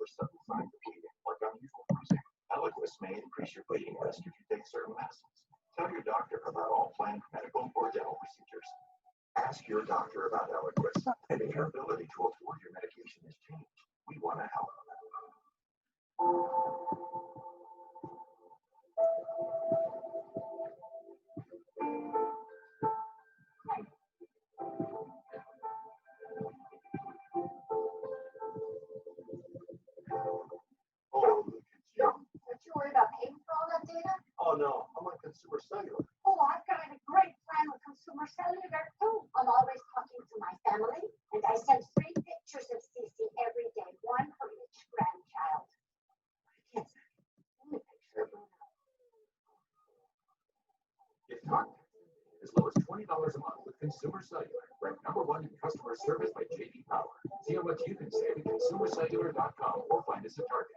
for subtle signs of bleeding, like unusual bruising. Eliquis may increase your bleeding risk if you take certain medicines. Tell your doctor about all planned medical or dental procedures. Ask your doctor about Eliquis, and if your ability to afford your medication has changed, we want to help. Oh, look at you. Don't you worry about paying for all that data? Oh no, I'm on Consumer Cellular. Oh, I've got a great plan with Consumer Cellular too. I'm always talking to my family, and I send 3 pictures of Cece every day, 1 for each grandchild. Kids, only picture of Bruno. Get talk as low as $20 a month with Consumer Cellular, ranked #1 in customer service by J.D. Power. See how much you can save at consumercellular.com or find us at Target.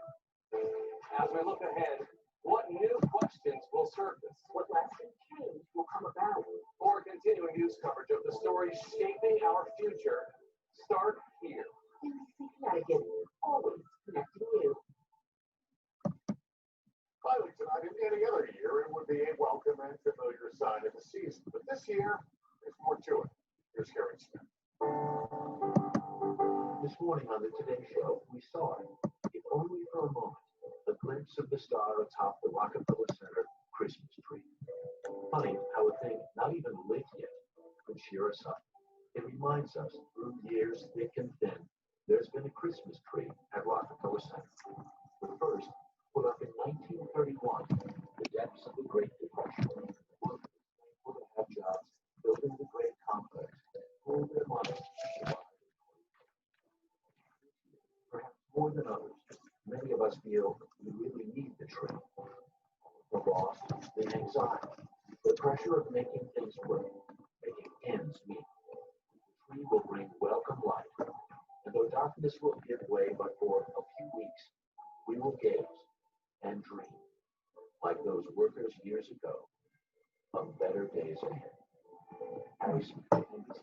As we look ahead, what new questions will surface? What lasting change will come about? For continuing news coverage of the stories shaping our future, start here. NBC Connecticut, always connecting you. Finally tonight, in any other year, it would be a welcome and familiar sign of the season. But this year, there's more to it. Here's Harry Smith. This morning on the Today Show, we saw it, if only for a moment, a glimpse of the star atop the Rockefeller Center Christmas tree. Funny how a thing not even lit yet could cheer us up. It reminds us, through years thick and thin, there's been a Christmas tree at Rockefeller Center. But first, put up in 1931, the depths of the Great Depression, workers thankful to have jobs building the great complex, pooled their money to survive. Perhaps more than others, many of us feel we really need the tree. The loss, the anxiety, the pressure of making things work, making ends meet. The tree will bring welcome light, and though darkness will give way but for a few weeks, we will gaze and dream, like those workers years ago, of better days ahead. Harry Smith, NBC.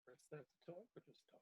Press that to talk or just talk?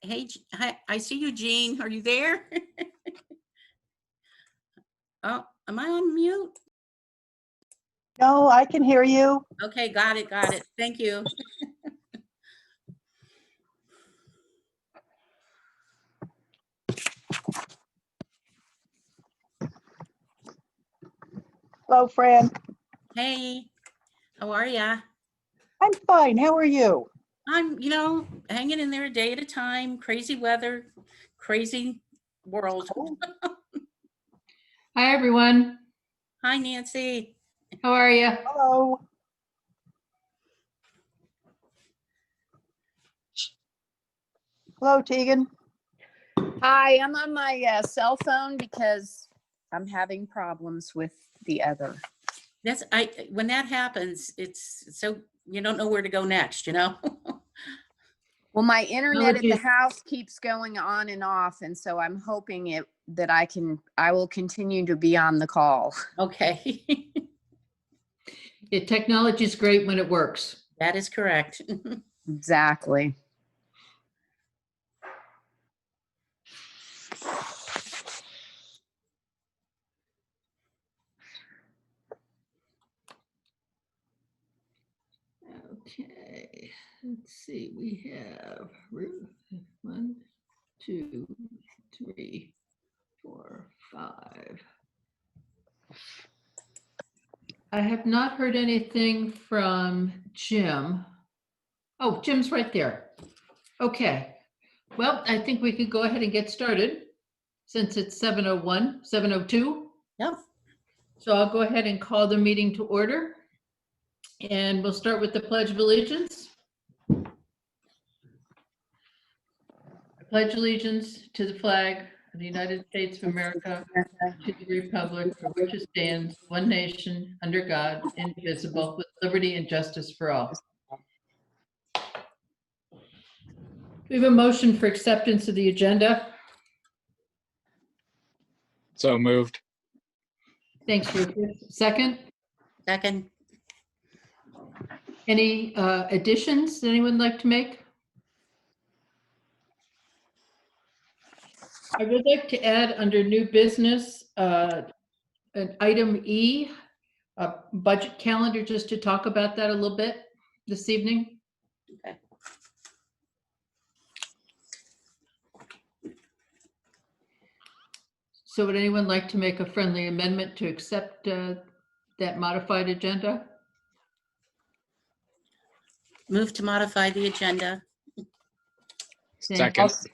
Hey, hi, I see you, Jean. Are you there? Oh, am I on mute? No, I can hear you. Okay, got it, got it. Thank you. Hello, Fran. Hey, how are ya? I'm fine. How are you? I'm, hanging in there a day at a time. Crazy weather, crazy world. Hi, everyone. Hi, Nancy. How are you? Hello. Hello, Tegan. Hi, I'm on my cell phone because I'm having problems with the other. When that happens, it's so you don't know where to go next, Well, my internet at the Apologies. house keeps going on and off, and so I'm hoping that I will continue to be on the call. Okay. Technology is great when it works. That is correct. Exactly. Okay, let's see, we have Ruth, 1, 2, 3, 4, 5. I have not heard anything from Jim. Oh, Jim's right there. Okay, well, I think we could go ahead and get started since it's 7:01, 7:02. Yep. So I'll go ahead and call the meeting to order. And we'll start with the Pledge of Allegiance. I pledge allegiance to the flag of the United States of America, to the republic for which it stands, one nation, under God, indivisible, with liberty and justice for all. We have a motion for acceptance of the agenda. So moved. Thanks, Rufus. Second, Second. any additions that anyone would like to make? I would like to add under new business, an item E, a budget calendar, just to talk about that a little bit this evening. Okay. So would anyone like to make a friendly amendment to accept that modified agenda? Move to modify the agenda. Thank Second. you.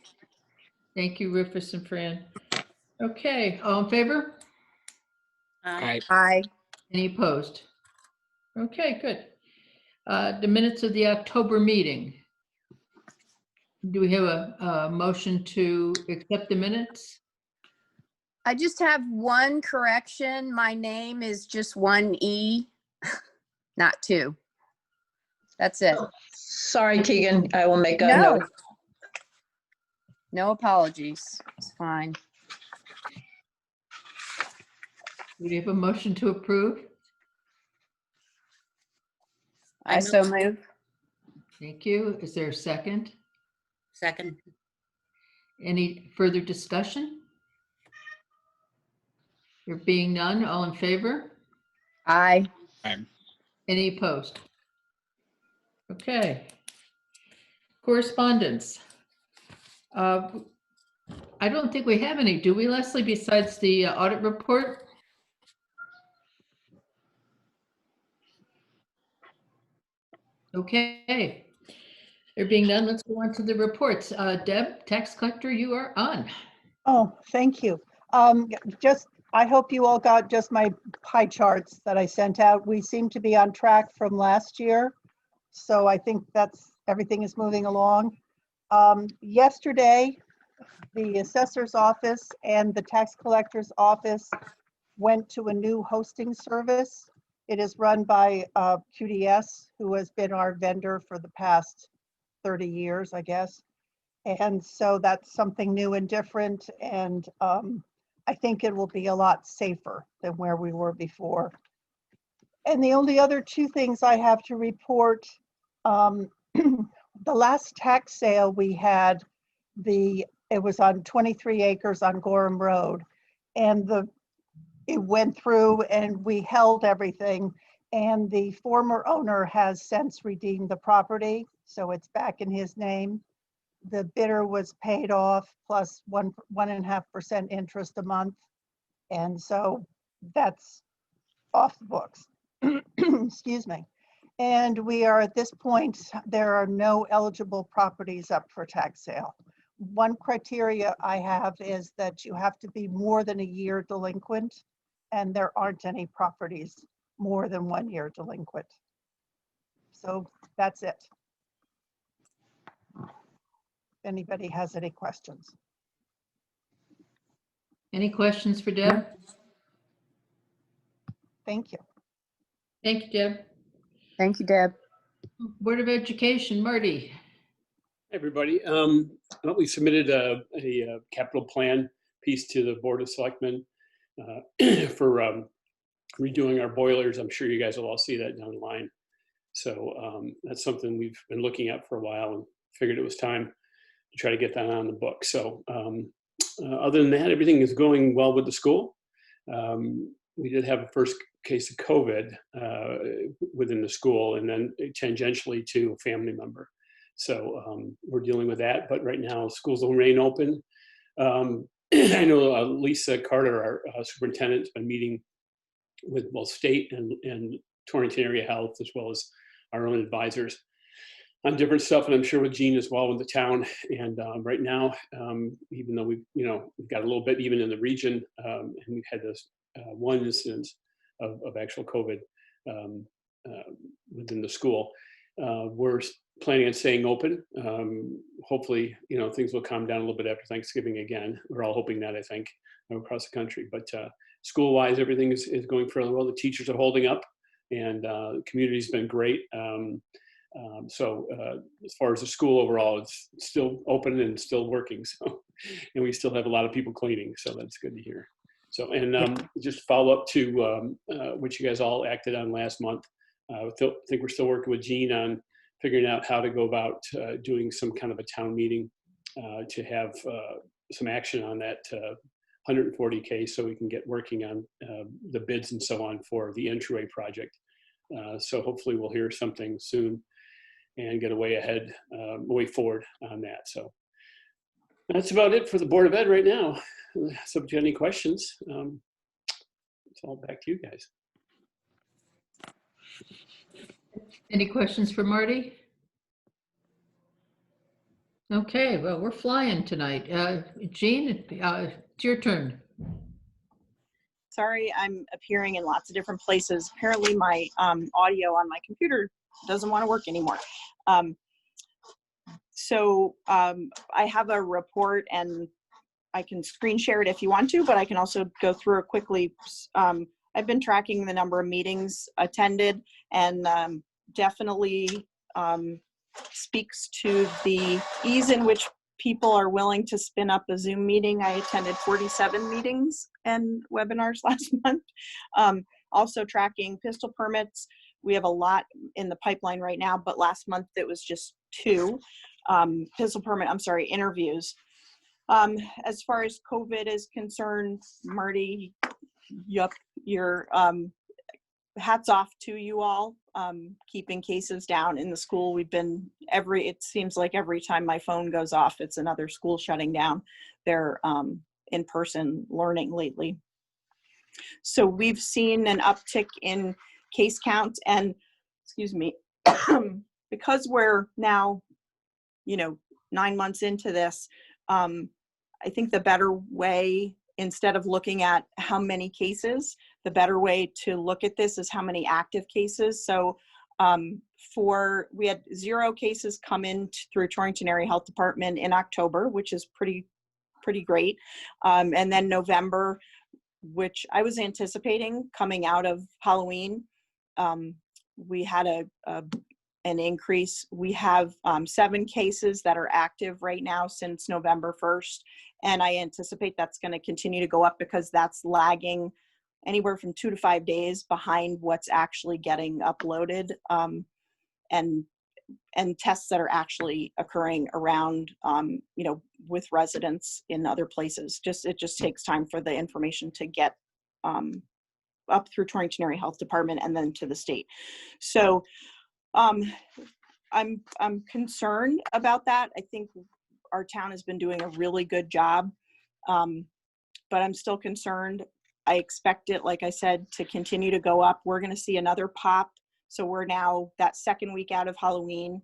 Thank you, Rufus and Fran. Okay, all in favor? Aye. Aye. Any opposed? Okay, good. The minutes of the October meeting. Do we have a motion to accept the minutes? I just have one correction. My name is just one E, not two. That's it. Sorry, Tegan, I will make a No. note. No apologies. It's fine. Do we have a motion to approve? I so move. Thank you. Is there a second? Second. Any further discussion? There being none, all in favor? Aye. Any opposed? Okay. Correspondence. I don't think we have any, do we, Leslie, besides the audit report? Okay. There being none, let's go on to the reports. Deb, tax collector, you are on. Oh, thank you. I hope you all got just my pie charts that I sent out. We seem to be on track from last year. So I think everything is moving along. Yesterday, the assessor's office and the tax collector's office went to a new hosting service. It is run by QDS, who has been our vendor for the past 30 years, I guess. And so that's something new and different. And I think it will be a lot safer than where we were before. And the only other two things I have to report, the last tax sale we had, it was on 23 acres on Gorham Road. And it went through and we held everything. And the former owner has since redeemed the property. So it's back in his name. The bidder was paid off plus 1.5% interest a month. And so that's off the books. Excuse me. And we are at this point, there are no eligible properties up for tax sale. One criteria I have is that you have to be more than a year delinquent, and there aren't any properties more than 1 year delinquent. So that's it. If anybody has any questions. Any questions for Deb? Thank you. Thank you, Deb. Thank you, Deb. Board of Education, Marty. Everybody, well, we submitted a capital plan piece to the Board of Selectmen for redoing our boilers. I'm sure you guys will all see that down the line. So that's something we've been looking at for a while and figured it was time to try to get that on the book. So other than that, everything is going well with the school. We did have a first case of COVID within the school, and then tangentially to a family member. So we're dealing with that, but right now schools will remain open. I know Lisa Carter, our superintendent, has been meeting with both state and Torrington Area Health, as well as our own advisors on different stuff, and I'm sure with Jean as well in the town. And right now, even though we've got a little bit even in the region, and we've had this one instance of actual COVID within the school, we're planning on staying open. Hopefully, things will calm down a little bit after Thanksgiving again. We're all hoping that, I think, across the country. But school-wise, everything is going fairly well. The teachers are holding up, and the community's been great. So as far as the school overall, it's still open and still working. So, and we still have a lot of people cleaning. So that's good to hear. So, and just follow up to what you guys all acted on last month. I think we're still working with Jean on figuring out how to go about doing some kind of a town meeting to have some action on that 140K, so we can get working on the bids and so on for the entryway project. So hopefully we'll hear something soon and get a way forward on that. So that's about it for the Board of Ed right now. So if you have any questions, it's all back to you guys. Any questions for Marty? Okay, well, we're flying tonight. Jean, it's your turn. Sorry, I'm appearing in lots of different places. Apparently my audio on my computer doesn't want to work anymore. So I have a report, and I can screen share it if you want to, but I can also go through it quickly. I've been tracking the number of meetings attended, and definitely speaks to the ease in which people are willing to spin up a Zoom meeting. I attended 47 meetings and webinars last month. Also tracking pistol permits. We have a lot in the pipeline right now, but last month it was just 2 interviews. As far as COVID is concerned, Marty, your hats off to you all, keeping cases down in the school. We've been it seems like every time my phone goes off, it's another school shutting down their in-person learning lately. So we've seen an uptick in case count, and excuse me, because we're now, 9 months into this, I think the better way, instead of looking at how many cases, the better way to look at this is how many active cases. So we had 0 cases come in through Torrington Area Health Department in October, which is pretty great. And then November, which I was anticipating coming out of Halloween, we had an increase. We have 7 cases that are active right now since November 1st. And I anticipate that's going to continue to go up because that's lagging anywhere from 2 to 5 days behind what's actually getting uploaded, and tests that are actually occurring around, with residents in other places. It just takes time for the information to get up through Torrington Area Health Department and then to the state. So I'm concerned about that. I think our town has been doing a really good job, but I'm still concerned. I expect it, like I said, to continue to go up. We're going to see another pop. So we're now that second week out of Halloween.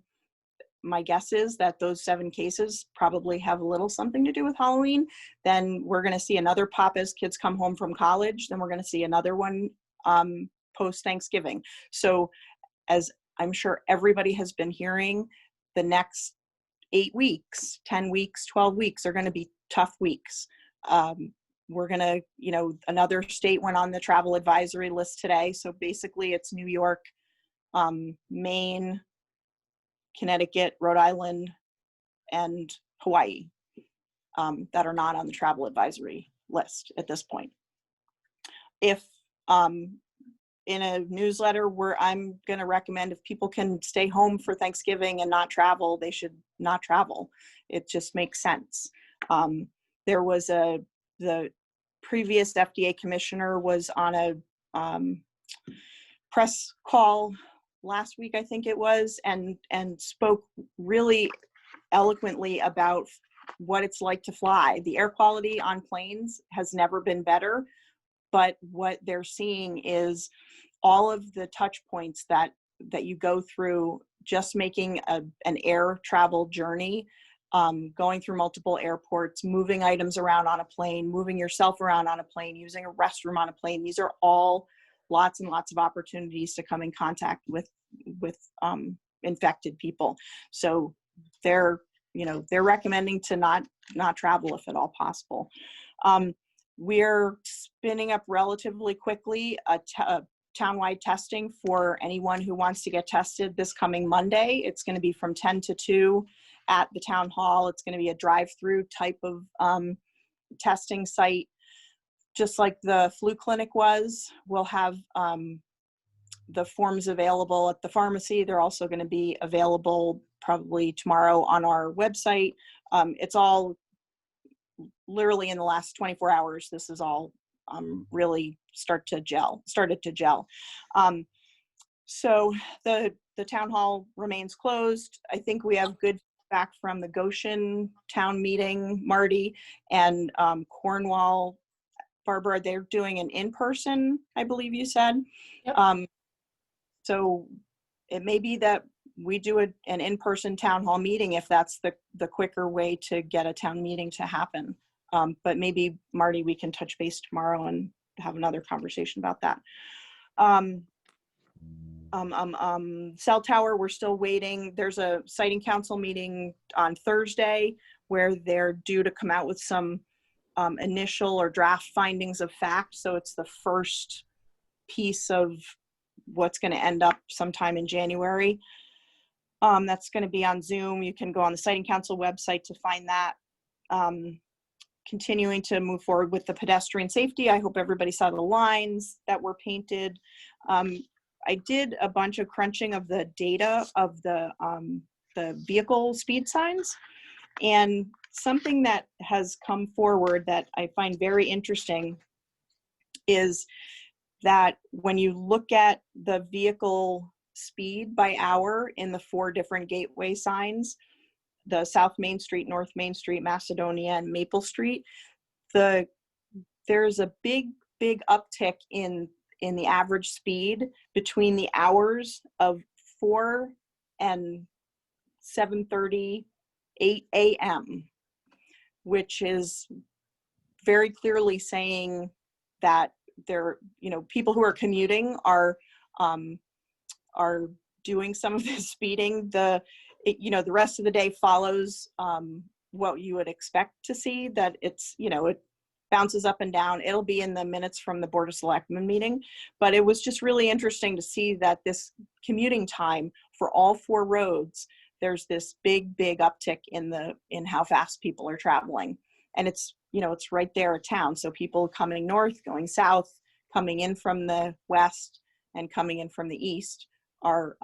My guess is that those 7 cases probably have a little something to do with Halloween. Then we're going to see another pop as kids come home from college. Then we're going to see another one post Thanksgiving. So as I'm sure everybody has been hearing, the next 8 weeks, 10 weeks, 12 weeks are going to be tough weeks. We're going to, another state went on the travel advisory list today. So basically it's New York, Maine, Connecticut, Rhode Island, and Hawaii that are not on the travel advisory list at this point. If in a newsletter where I'm going to recommend if people can stay home for Thanksgiving and not travel, they should not travel. It just makes sense. There was the previous FDA commissioner was on a press call last week, I think it was, and spoke really eloquently about what it's like to fly. The air quality on planes has never been better, but what they're seeing is all of the touch points that you go through just making an air travel journey, going through multiple airports, moving items around on a plane, moving yourself around on a plane, using a restroom on a plane. These are all lots and lots of opportunities to come in contact with infected people. So they're recommending to not travel if at all possible. We're spinning up relatively quickly a townwide testing for anyone who wants to get tested this coming Monday. It's going to be from 10 to 2 at the town hall. It's going to be a drive-through type of testing site, just like the flu clinic was. We'll have the forms available at the pharmacy. They're also going to be available probably tomorrow on our website. It's all literally in the last 24 hours. This is all really started to gel. So the town hall remains closed. I think we have good feedback from the Goshen town meeting, Marty, and Cornwall. Barbara, they're doing an in-person, I believe you said. Yep. So it may be that we do an in-person town hall meeting if that's the quicker way to get a town meeting to happen. But maybe, Marty, we can touch base tomorrow and have another conversation about that. Cell tower, we're still waiting. There's a siting council meeting on Thursday where they're due to come out with some initial or draft findings of fact. So it's the first piece of what's going to end up sometime in January. That's going to be on Zoom. You can go on the siting council website to find that. Continuing to move forward with the pedestrian safety. I hope everybody saw the lines that were painted. I did a bunch of crunching of the data of the vehicle speed signs, and something that has come forward that I find very interesting is that when you look at the vehicle speed by hour in the 4 different gateway signs, the South Main Street, North Main Street, Macedonia, and Maple Street, there's a big uptick in the average speed between the hours of 4 and 7:30, 8 a.m., which is very clearly saying that people who are commuting are doing some of this speeding. The rest of the day follows what you would expect to see, that it's, it bounces up and down. It'll be in the minutes from the Board of Selectmen meeting, but it was just really interesting to see that this commuting time for all 4 roads, there's this big uptick in how fast people are traveling. And it's right there at town. So people coming north, going south, coming in from the west, and coming in from the east are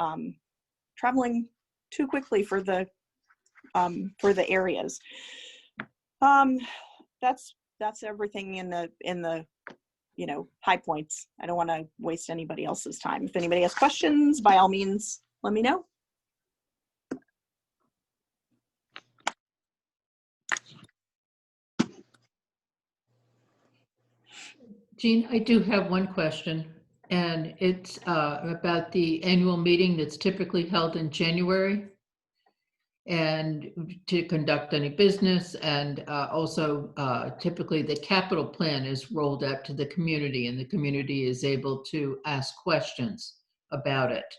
traveling too quickly for the areas. That's everything in the high points. I don't want to waste anybody else's time. If anybody has questions, by all means, let me know. Jean, I do have one question, and it's about the annual meeting that's typically held in January, and to conduct any business, and also typically the capital plan is rolled out to the community, and the community is able to ask questions about it.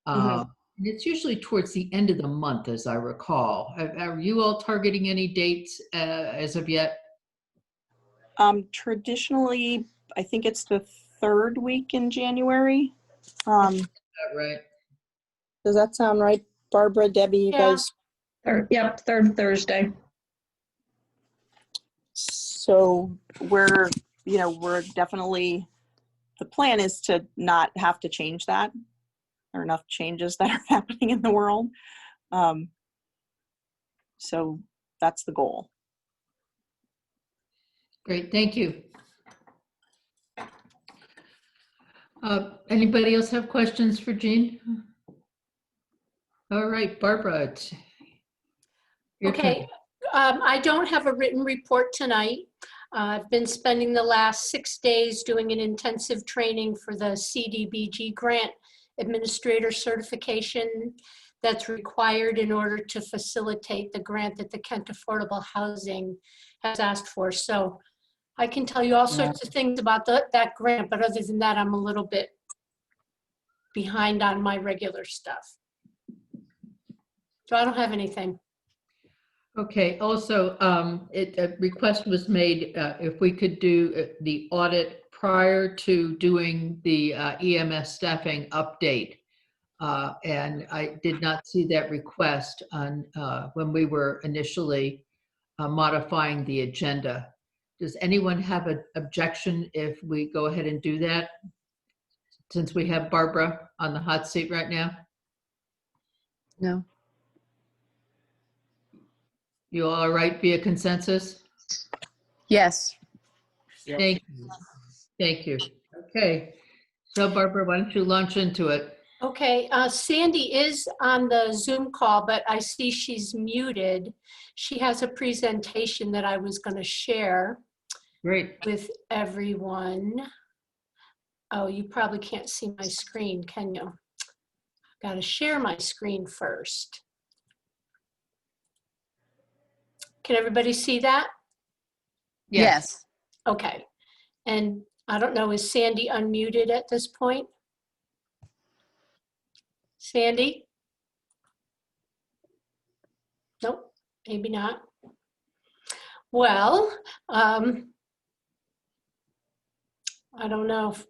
And it's usually towards the end of the month, as I recall. Are you all targeting any dates as of yet? Traditionally, I think it's the 3rd week in January. Right. Does that sound right, Barbara, Debbie, you guys? Yep, 3rd Thursday. So we're definitely the plan is to not have to change that. There are enough changes that are happening in the world. So that's the goal. Great, thank you. Anybody else have questions for Jean? All right, Barbara, it's your Okay, turn. I don't have a written report tonight. I've been spending the last 6 days doing an intensive training for the CDBG grant administrator certification that's required in order to facilitate the grant that the Kent Affordable Housing has asked for. So I can tell you all sorts of things about that grant, but other than that, I'm a little bit behind on my regular stuff. So I don't have anything. Okay, also, a request was made if we could do the audit prior to doing the EMS staffing update. And I did not see that request on when we were initially modifying the agenda. Does anyone have an objection if we go ahead and do that? Since we have Barbara on the hot seat right now? No. You all right via consensus? Yes. Thank you. Thank you. Okay. So Barbara, why don't you launch into it? Okay, Sandy is on the Zoom call, but I see she's muted. She has a presentation that I was going to share Great. with everyone. Oh, you probably can't see my screen, can you? Got to share my screen first. Can everybody see that? Yes. Okay. And I don't know, is Sandy unmuted at this point? Sandy? Nope, maybe not. Well, I don't know if,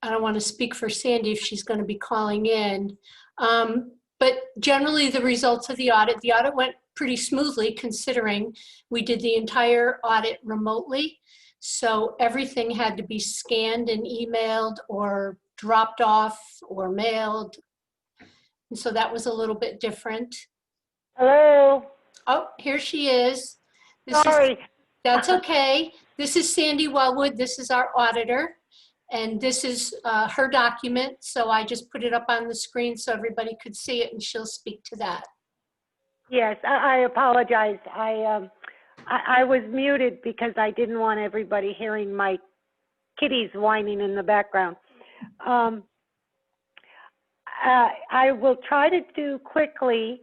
I don't want to speak for Sandy if she's going to be calling in. But generally the results of the audit went pretty smoothly considering we did the entire audit remotely. So everything had to be scanned and emailed or dropped off or mailed. And so that was a little bit different. Hello. Oh, here she is. Sorry. That's okay. This is Sandy Wellwood. This is our auditor. And this is her document. So I just put it up on the screen so everybody could see it and she'll speak to that. Yes, I apologize. I was muted because I didn't want everybody hearing my kitties whining in the background. I will try to do quickly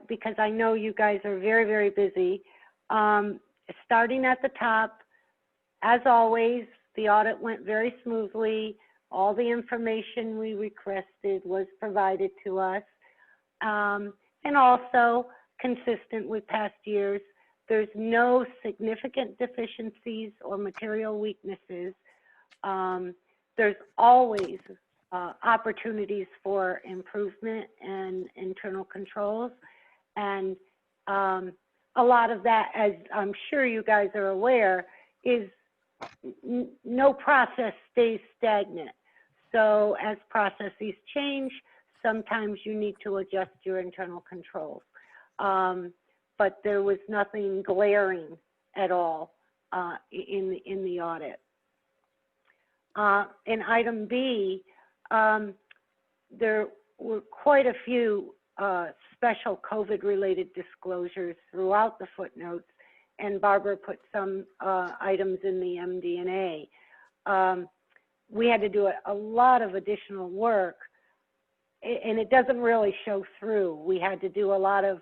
because I know you guys are very, very busy. Starting at the top, as always, the audit went very smoothly. All the information we requested was provided to us. And also, consistent with past years, there's no significant deficiencies or material weaknesses. There's always opportunities for improvement and internal controls. And a lot of that, as I'm sure you guys are aware, is no process stays stagnant. So as processes change, sometimes you need to adjust your internal controls. But there was nothing glaring at all in the audit. In item B, there were quite a few special COVID-related disclosures throughout the footnotes, and Barbara put some items in the MD&A. We had to do a lot of additional work, and it doesn't really show through. We had to do a lot of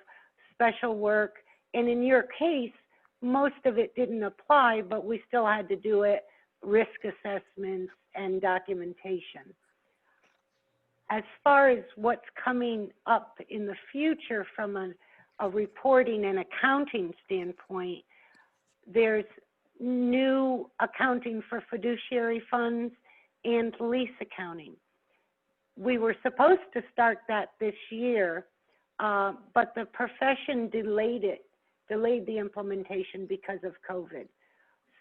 special work, and in your case, most of it didn't apply, but we still had to do it, risk assessments and documentation. As far as what's coming up in the future from a reporting and accounting standpoint, there's new accounting for fiduciary funds and lease accounting. We were supposed to start that this year, but the profession delayed the implementation because of COVID.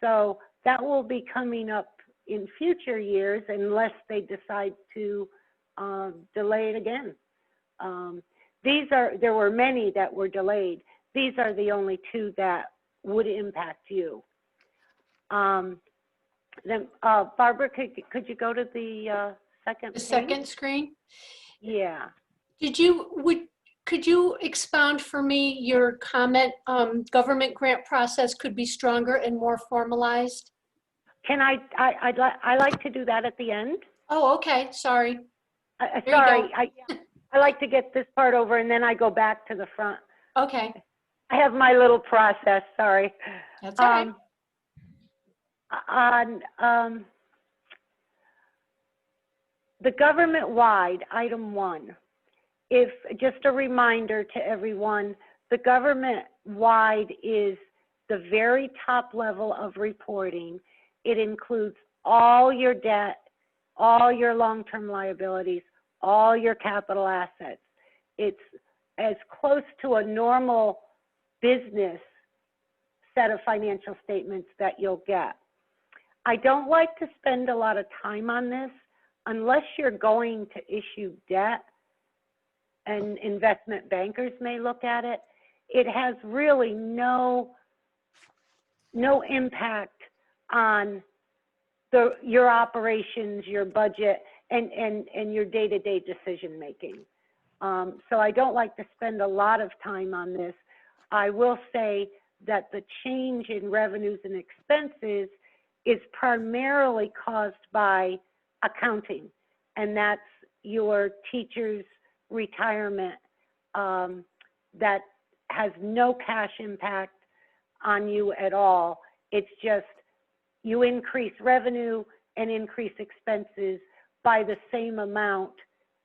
So that will be coming up in future years unless they decide to delay it again. There were many that were delayed. These are the only two that would impact you. Then Barbara, could you go to the second The page? second screen? Yeah. Could you expound for me your comment, government grant process could be stronger and more formalized? Can I like to do that at the end. Oh, okay, sorry. There you Sorry, go. I like to get this part over and then I go back to the front. Okay, I have my little process, sorry. that's all right. On the government-wide, item 1, if, just a reminder to everyone, the government-wide is the very top level of reporting. It includes all your debt, all your long-term liabilities, all your capital assets. It's as close to a normal business set of financial statements that you'll get. I don't like to spend a lot of time on this unless you're going to issue debt and investment bankers may look at it. It has really no impact on your operations, your budget, and your day-to-day decision making. So I don't like to spend a lot of time on this. I will say that the change in revenues and expenses is primarily caused by accounting, and that's your teacher's retirement that has no cash impact on you at all. It's just you increase revenue and increase expenses by the same amount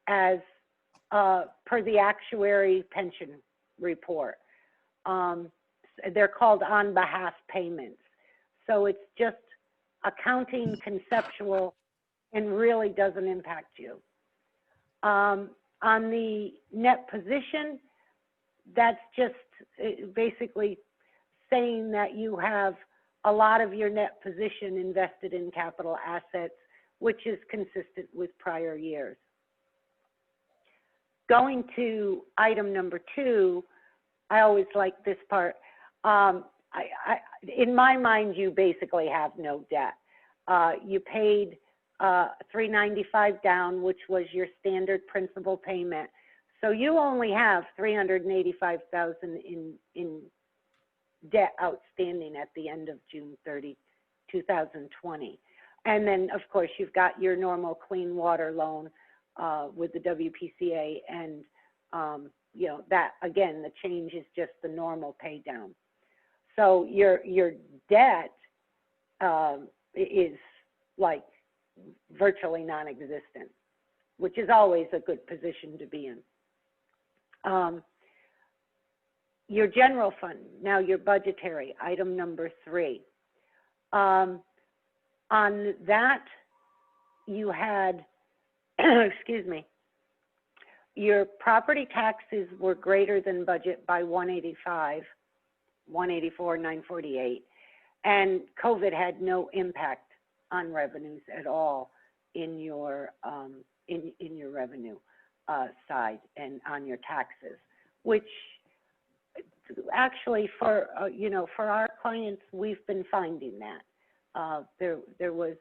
as per the actuary pension report. They're called on behalf payments. So it's just accounting conceptual and really doesn't impact you. On the net position, that's just basically saying that you have a lot of your net position invested in capital assets, which is consistent with prior years. Going to item number 2, I always like this part. In my mind, you basically have no debt. You paid $395 down, which was your standard principal payment. So you only have $385,000 in debt outstanding at the end of June 30, 2020. And then, of course, you've got your normal clean water loan with the WPCA, and you know, that again, the change is just the normal pay down. So your debt is like virtually non-existent, which is always a good position to be in. Your general fund, now your budgetary, item number 3. On that, you had, excuse me, your property taxes were greater than budget by 184,948, and COVID had no impact on revenues at all in your in your revenue side and on your taxes, which actually for you know, for our clients, we've been finding that there was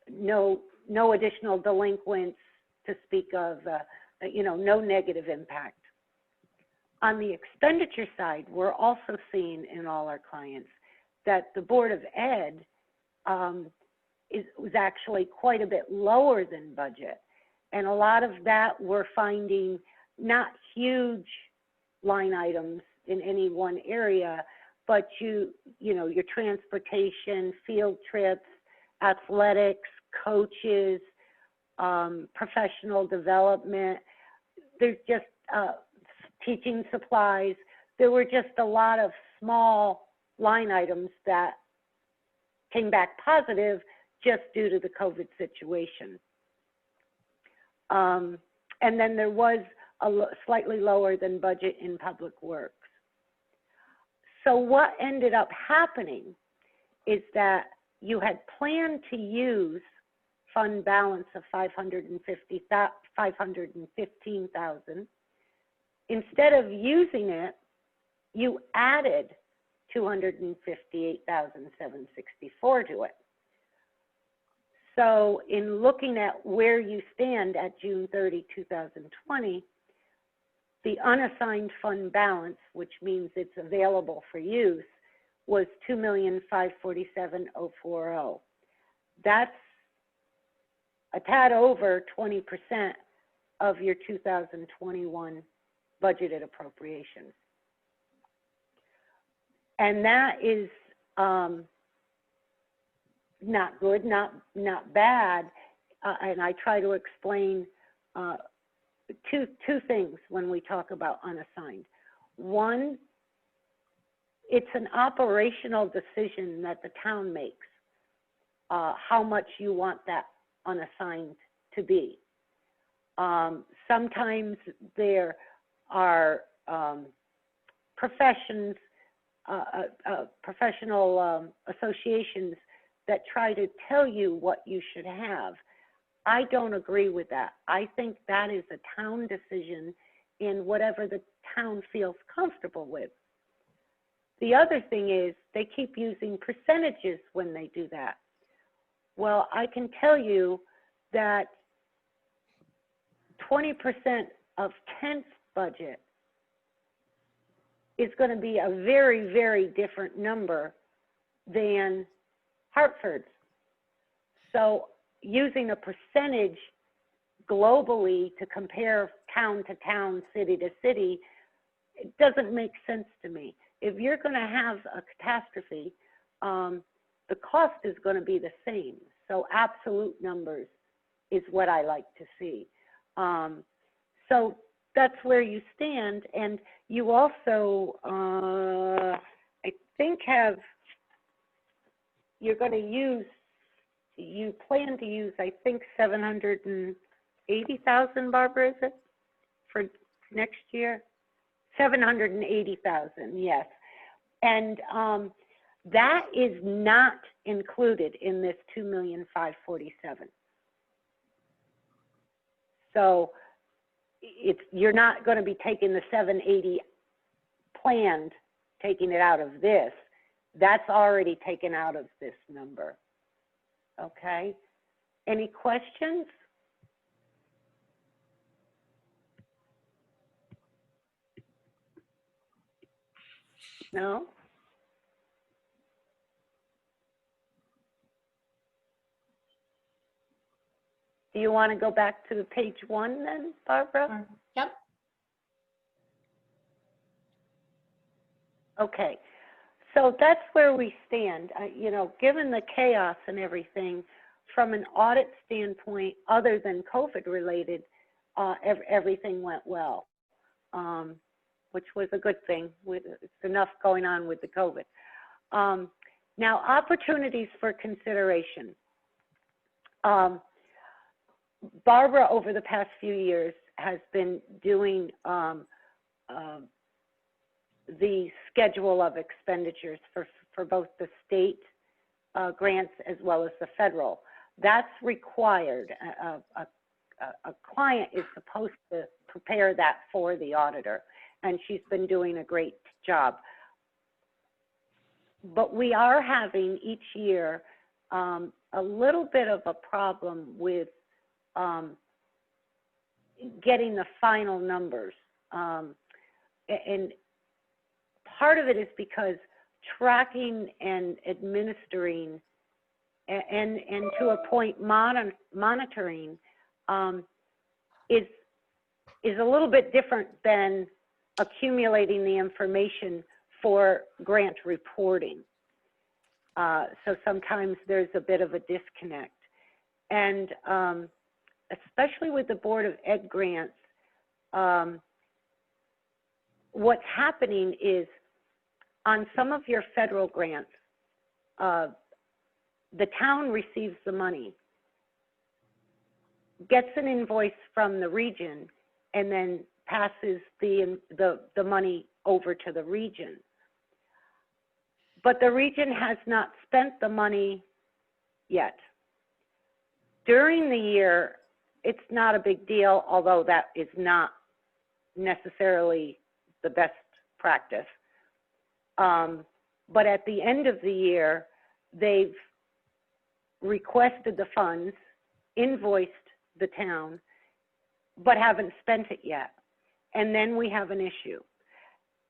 no additional delinquents to speak of, you know, no negative impact. On the expenditure side, we're also seeing in all our clients that the Board of Ed was actually quite a bit lower than budget. And a lot of that we're finding not huge line items in any one area, but you know, your transportation, field trips, athletics, coaches, professional development. There's just teaching supplies. There were just a lot of small line items that came back positive just due to the COVID situation. And then there was a slightly lower than budget in public works. So what ended up happening is that you had planned to use fund balance of 515,000. Instead of using it, you added 258,764 to it. So in looking at where you stand at June 30, 2020, the unassigned fund balance, which means it's available for use, was 2,547,040. That's a tad over 20% of your 2021 budgeted appropriations. And that is not good, not bad. And I try to explain two things when we talk about unassigned. One, it's an operational decision that the town makes, how much you want that unassigned to be. Sometimes there are professional associations that try to tell you what you should have. I don't agree with that. I think that is a town decision in whatever the town feels comfortable with. The other thing is they keep using percentages when they do that. Well, I can tell you that 20% of Kent's budget is going to be a very, very different number than Hartford's. So using a percentage globally to compare town to town, city to city, it doesn't make sense to me. If you're going to have a catastrophe, the cost is going to be the same. So absolute numbers is what I like to see. So that's where you stand. And you also, I think, you're going to use, you plan to use, I think, 780,000, Barbara, is it, for next year? 780,000, yes. And that is not included in this 2,547,000. So you're not going to be taking the 780 planned, taking it out of this. That's already taken out of this number. Okay. Any questions? No? Do you want to go back to page 1 then, Barbara? Yep. Okay. So that's where we stand. You know, given the chaos and everything, from an audit standpoint, other than COVID related, everything went well, which was a good thing. It's enough going on with the COVID. Now, opportunities for consideration. Barbara, over the past few years, has been doing the schedule of expenditures for both the state grants as well as the federal. That's required. A client is supposed to prepare that for the auditor, and she's been doing a great job. But we are having each year a little bit of a problem with getting the final numbers. And part of it is because tracking and administering and to a point monitoring is a little bit different than accumulating the information for grant reporting. So sometimes there's a bit of a disconnect. And especially with the Board of Ed grants, what's happening is on some of your federal grants, the town receives the money, gets an invoice from the region, and then passes the money over to the region. But the region has not spent the money yet. During the year, it's not a big deal, although that is not necessarily the best practice. But at the end of the year, they've requested the funds, invoiced the town, but haven't spent it yet. And then we have an issue.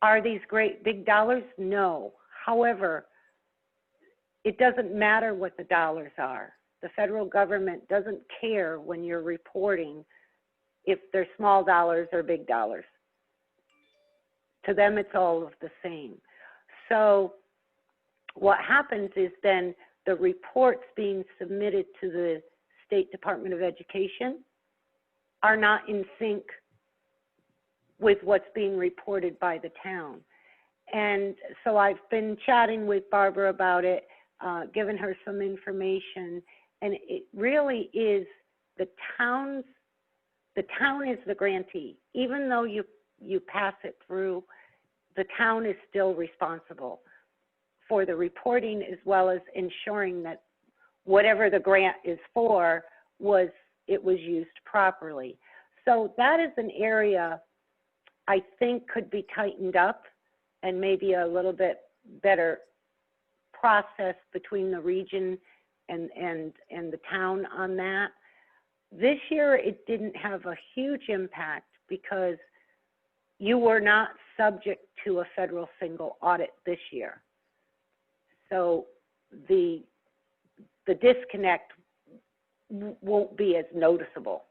Are these great big dollars? No. However, it doesn't matter what the dollars are. The federal government doesn't care when you're reporting if they're small dollars or big dollars. To them, it's all of the same. So what happens is then the reports being submitted to the State Department of Education are not in sync with what's being reported by the town. And so I've been chatting with Barbara about it, given her some information, and it really is the town is the grantee. Even though you pass it through, the town is still responsible for the reporting as well as ensuring that whatever the grant is for was used properly. So that is an area I think could be tightened up and maybe a little bit better process between the region and the town on that. This year, it didn't have a huge impact because you were not subject to a federal single audit this year. So the disconnect won't be as noticeable.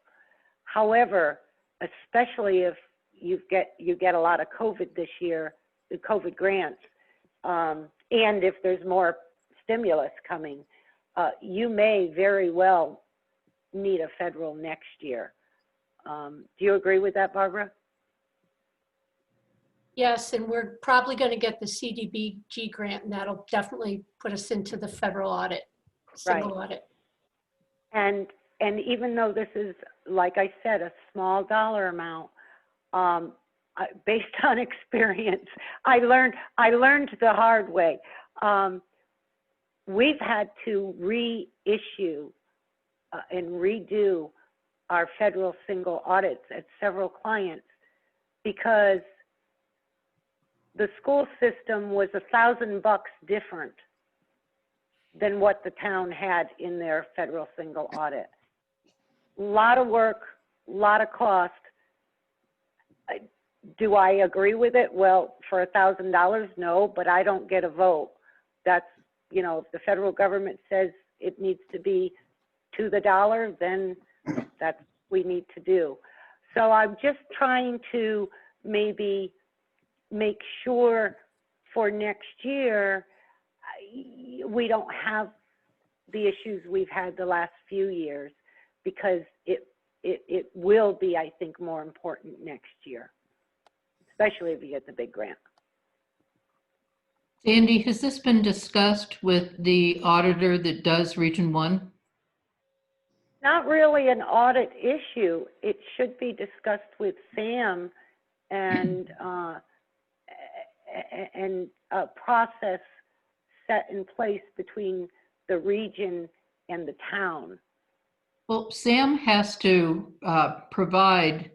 However, especially if you get a lot of COVID this year, the COVID grants, and if there's more stimulus coming, you may very well need a federal next year. Do you agree with that, Barbara? Yes, and we're probably going to get the CDBG grant, and that'll definitely put us into the federal audit, single audit. And even though this is, like I said, a small dollar amount, based on experience, I learned the hard way. We've had to reissue and redo our federal single audits at several clients because the school system was $1,000 different than what the town had in their federal single audit. A lot of work, a lot of cost. Do I agree with it? Well, for $1,000, no, but I don't get a vote. That's, you know, if the federal government says it needs to be to the dollar, then that's what we need to do. So I'm just trying to maybe make sure for next year we don't have the issues we've had the last few years, because it will be, I think, more important next year, especially if you get the big grant. Sandy, has this been discussed with the auditor that does Region 1? Not really an audit issue. It should be discussed with Sam and a process set in place between the region and the town. Well, Sam has to provide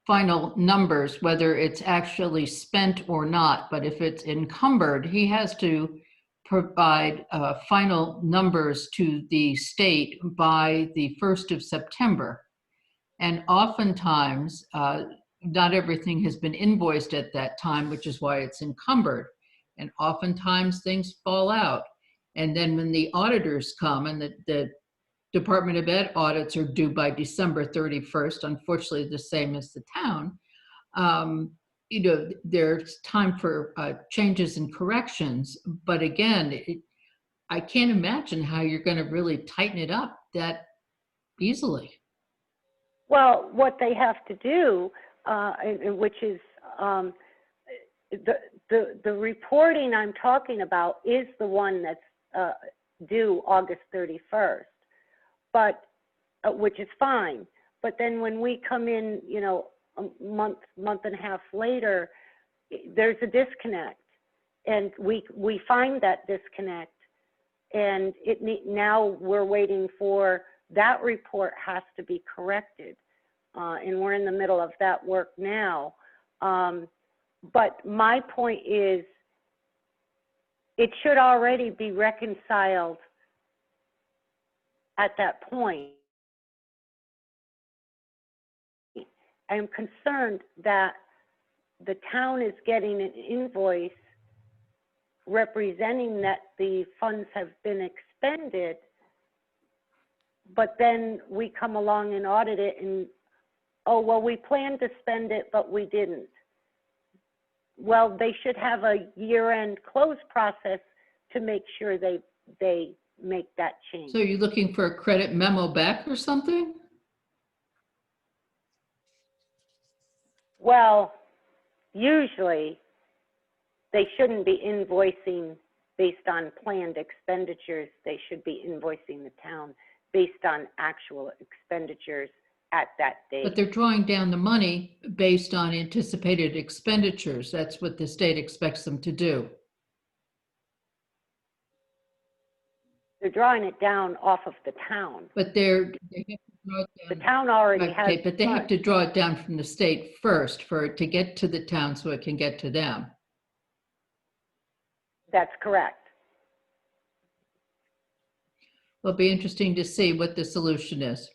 final numbers, whether it's actually spent or not. But if it's encumbered, he has to provide final numbers to the state by the 1st of September. And oftentimes, not everything has been invoiced at that time, which is why it's encumbered. And oftentimes things fall out. And then when the auditors come, and the Department of Ed audits are due by December 31st, unfortunately the same as the town, you know, there's time for changes and corrections. But again, I can't imagine how you're going to really tighten it up that easily. Well, what they have to do, which is the reporting I'm talking about is the one that's due August 31st, but which is fine. But then when we come in, you know, a month and a half later, there's a disconnect, and we find that disconnect, And now we're waiting for, that report has to be corrected. And we're in the middle of that work now. But my point is, it should already be reconciled at that point. I am concerned that the town is getting an invoice representing that the funds have been expended, but then we come along and audit it and, oh, well, we planned to spend it, but we didn't. Well, they should have a year-end close process to make sure they make that change. So you're looking for a credit memo back or something? Well, usually they shouldn't be invoicing based on planned expenditures. They should be invoicing the town based on actual expenditures at that date. But they're drawing down the money based on anticipated expenditures. That's what the state expects them to do. They're drawing it down off of the town. But they have to draw it down. The town already has. Okay, but they have funds. to draw it down from the state first for it to get to the town so it can get to them. That's correct. It'll be interesting to see what the solution is.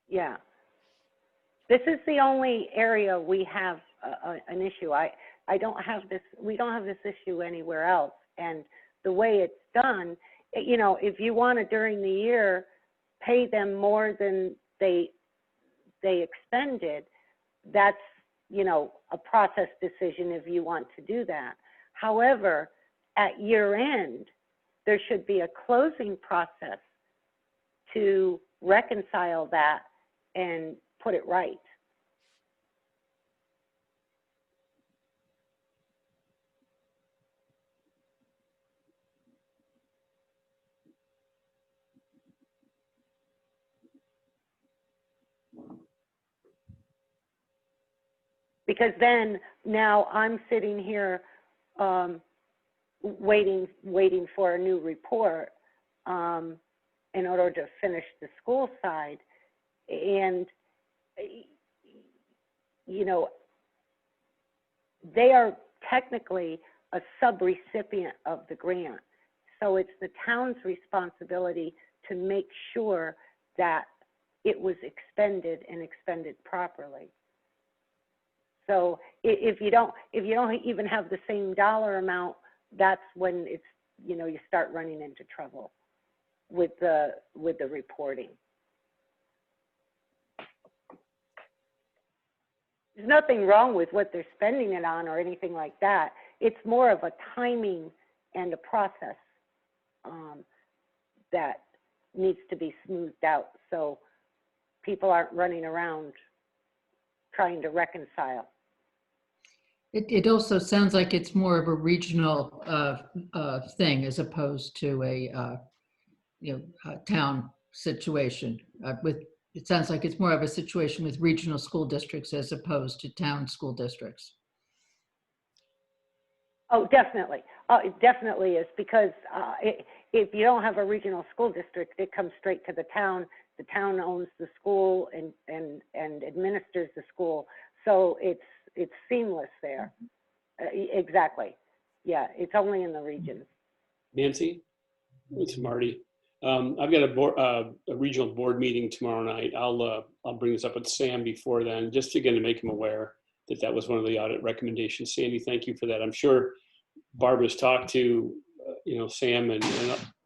Yeah. This is the only area we have an issue. I don't have this, we don't have this issue anywhere else. And the way it's done, you know, if you want to during the year pay them more than they expended, that's, you know, a process decision if you want to do that. However, at year end, there should be a closing process to reconcile that and put it right. Because then now I'm sitting here waiting for a new report in order to finish the school side. And, you know, they are technically a sub-recipient of the grant. So it's the town's responsibility to make sure that it was expended and expended properly. So if you don't even have the same dollar amount, that's when it's, you know, you start running into trouble with the reporting. There's nothing wrong with what they're spending it on or anything like that. It's more of a timing and a process that needs to be smoothed out so people aren't running around trying to reconcile. It also sounds like it's more of a regional thing as opposed to a town situation. It sounds like it's more of a situation with regional school districts as opposed to town school districts. Oh, definitely. It definitely is, because if you don't have a regional school district, it comes straight to the town. The town owns the school and administers the school, so it's seamless there. Exactly. Yeah, it's only in the regions. Nancy, it's Marty. I've got a regional board meeting tomorrow night. I'll bring this up with Sam before then, just again to make him aware that that was one of the audit recommendations. Sandy, thank you for that. I'm sure Barbara's talked to Sam and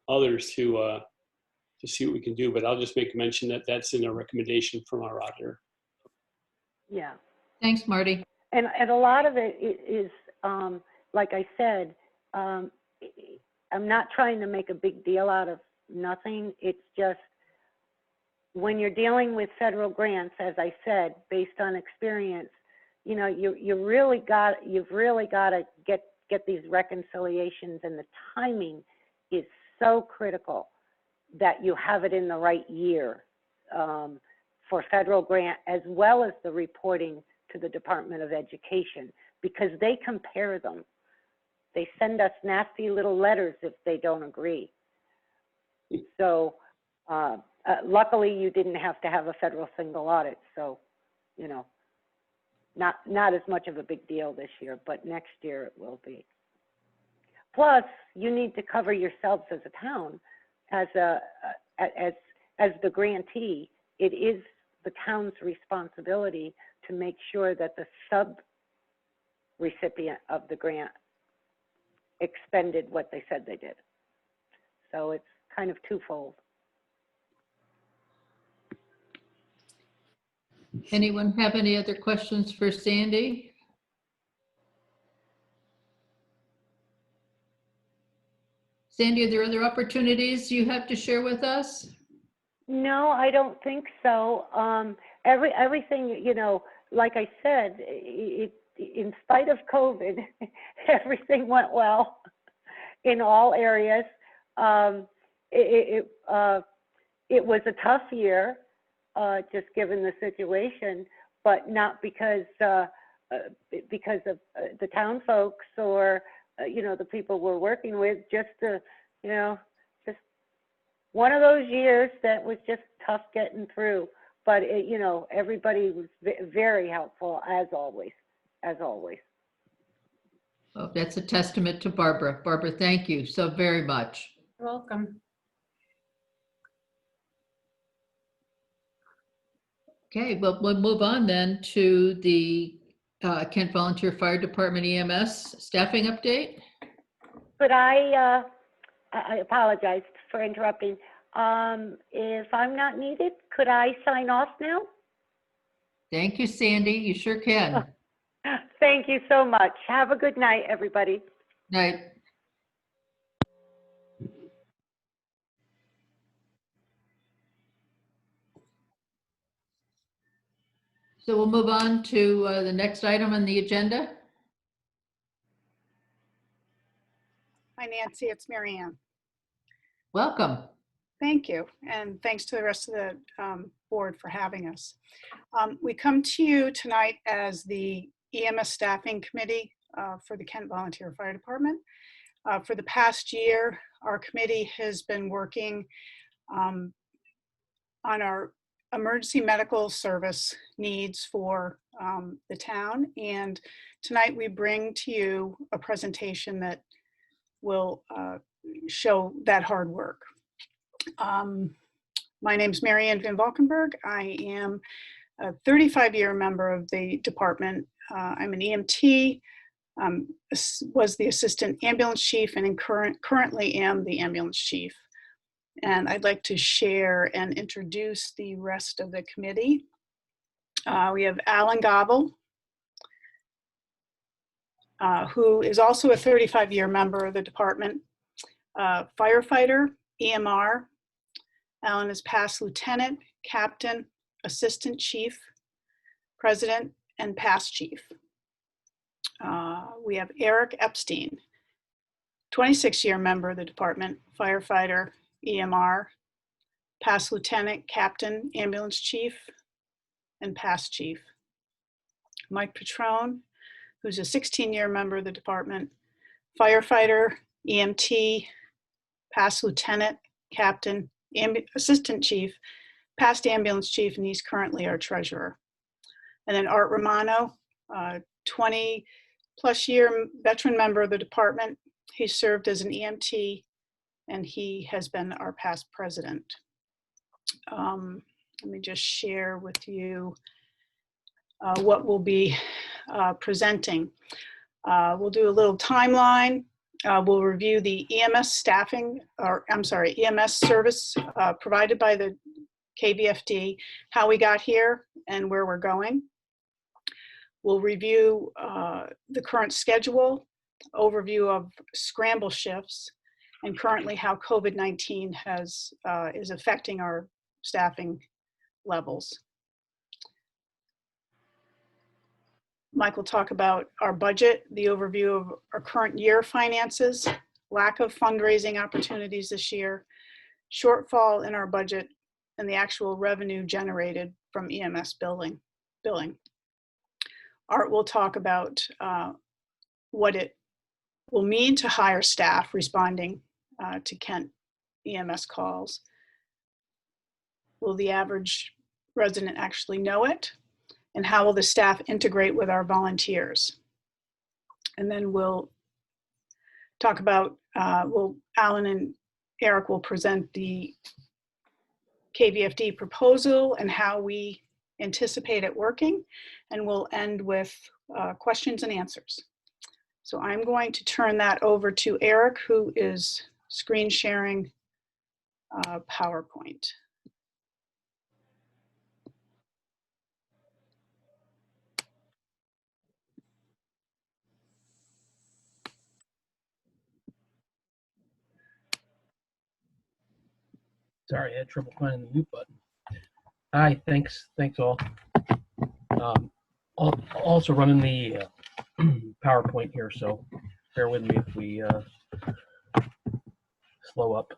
others to see what we can do, but I'll just make mention that that's in a recommendation from our auditor. Yeah. Thanks, Marty. And a lot of it is, like I said, I'm not trying to make a big deal out of nothing. It's just when you're dealing with federal grants, as I said, based on experience, you know, you've really got to get these reconciliations, and the timing is so critical that you have it in the right year for federal grant, as well as the reporting to the Department of Education, because they compare them. they send us nasty little letters if they don't agree. So luckily you didn't have to have a federal single audit. So, you know, not as much of a big deal this year, but next year it will be. Plus, you need to cover yourselves as a town, as the grantee. It is the town's responsibility to make sure that the sub-recipient of the grant expended what they said they did. So it's kind of twofold. Anyone have any other questions for Sandy? Sandy, are there other opportunities you have to share with us? No, I don't think so. Everything, you know, like I said, in spite of COVID, everything went well in all areas. It was a tough year, just given the situation, but not because of the town folks or you know, the people we're working with. Just you know, just one of those years that was just tough getting through. But you know, everybody was very helpful as always. Oh, that's a testament to Barbara. Barbara, thank you so very much. You're welcome. Okay, well, we'll move on then to the Kent Volunteer Fire Department EMS staffing update. But I apologize for interrupting. If I'm not needed, could I sign off now? Thank you, Sandy. You sure can. Thank you so much. Have a good night, everybody. Night. So we'll move on to the next item on the agenda. Hi, Nancy, it's Mary Ann. Welcome. Thank you, and thanks to the rest of the board for having us. We come to you tonight as the EMS Staffing Committee for the Kent Volunteer Fire Department. For the past year, our committee has been working on our emergency medical service needs for the town, and tonight we bring to you a presentation that will show that hard work. My name's Mary Ann Van Valkenburg. I am a 35-year member of the department. I'm an EMT, was the assistant ambulance chief, and currently am the ambulance chief. And I'd like to share and introduce the rest of the committee. We have Alan Gobble, who is also a 35-year member of the department. Firefighter, EMR. Alan is past lieutenant, captain, assistant chief, president, and past chief. We have Eric Epstein, 26-year member of the department, firefighter, EMR, past lieutenant, captain, ambulance chief, and past chief. Mike Petrone, who's a 16-year member of the department, firefighter, EMT, past lieutenant, captain, assistant chief, past ambulance chief, and he's currently our treasurer. And then Art Romano, 20-plus year veteran member of the department. He served as an EMT, and he has been our past president. Let me just share with you what we'll be presenting. We'll do a little timeline. We'll review the EMS staffing, or I'm sorry, EMS service provided by the KVFD, how we got here and where we're going. We'll review the current schedule, overview of scramble shifts, and currently how COVID-19 is affecting our staffing levels. Mike will talk about our budget, the overview of our current year finances, lack of fundraising opportunities this year, shortfall in our budget, and the actual revenue generated from EMS billing. Art will talk about what will mean to hire staff responding to Kent EMS calls? Will the average resident actually know it? And how will the staff integrate with our volunteers? And then we'll talk about, Alan and Eric will present the KVFD proposal and how we anticipate it working. And we'll end with questions and answers. So I'm going to turn that over to Eric, who is screen sharing PowerPoint. Sorry, I had trouble finding the mute button. Hi, thanks all. Also running the PowerPoint here, so bear with me if we slow up.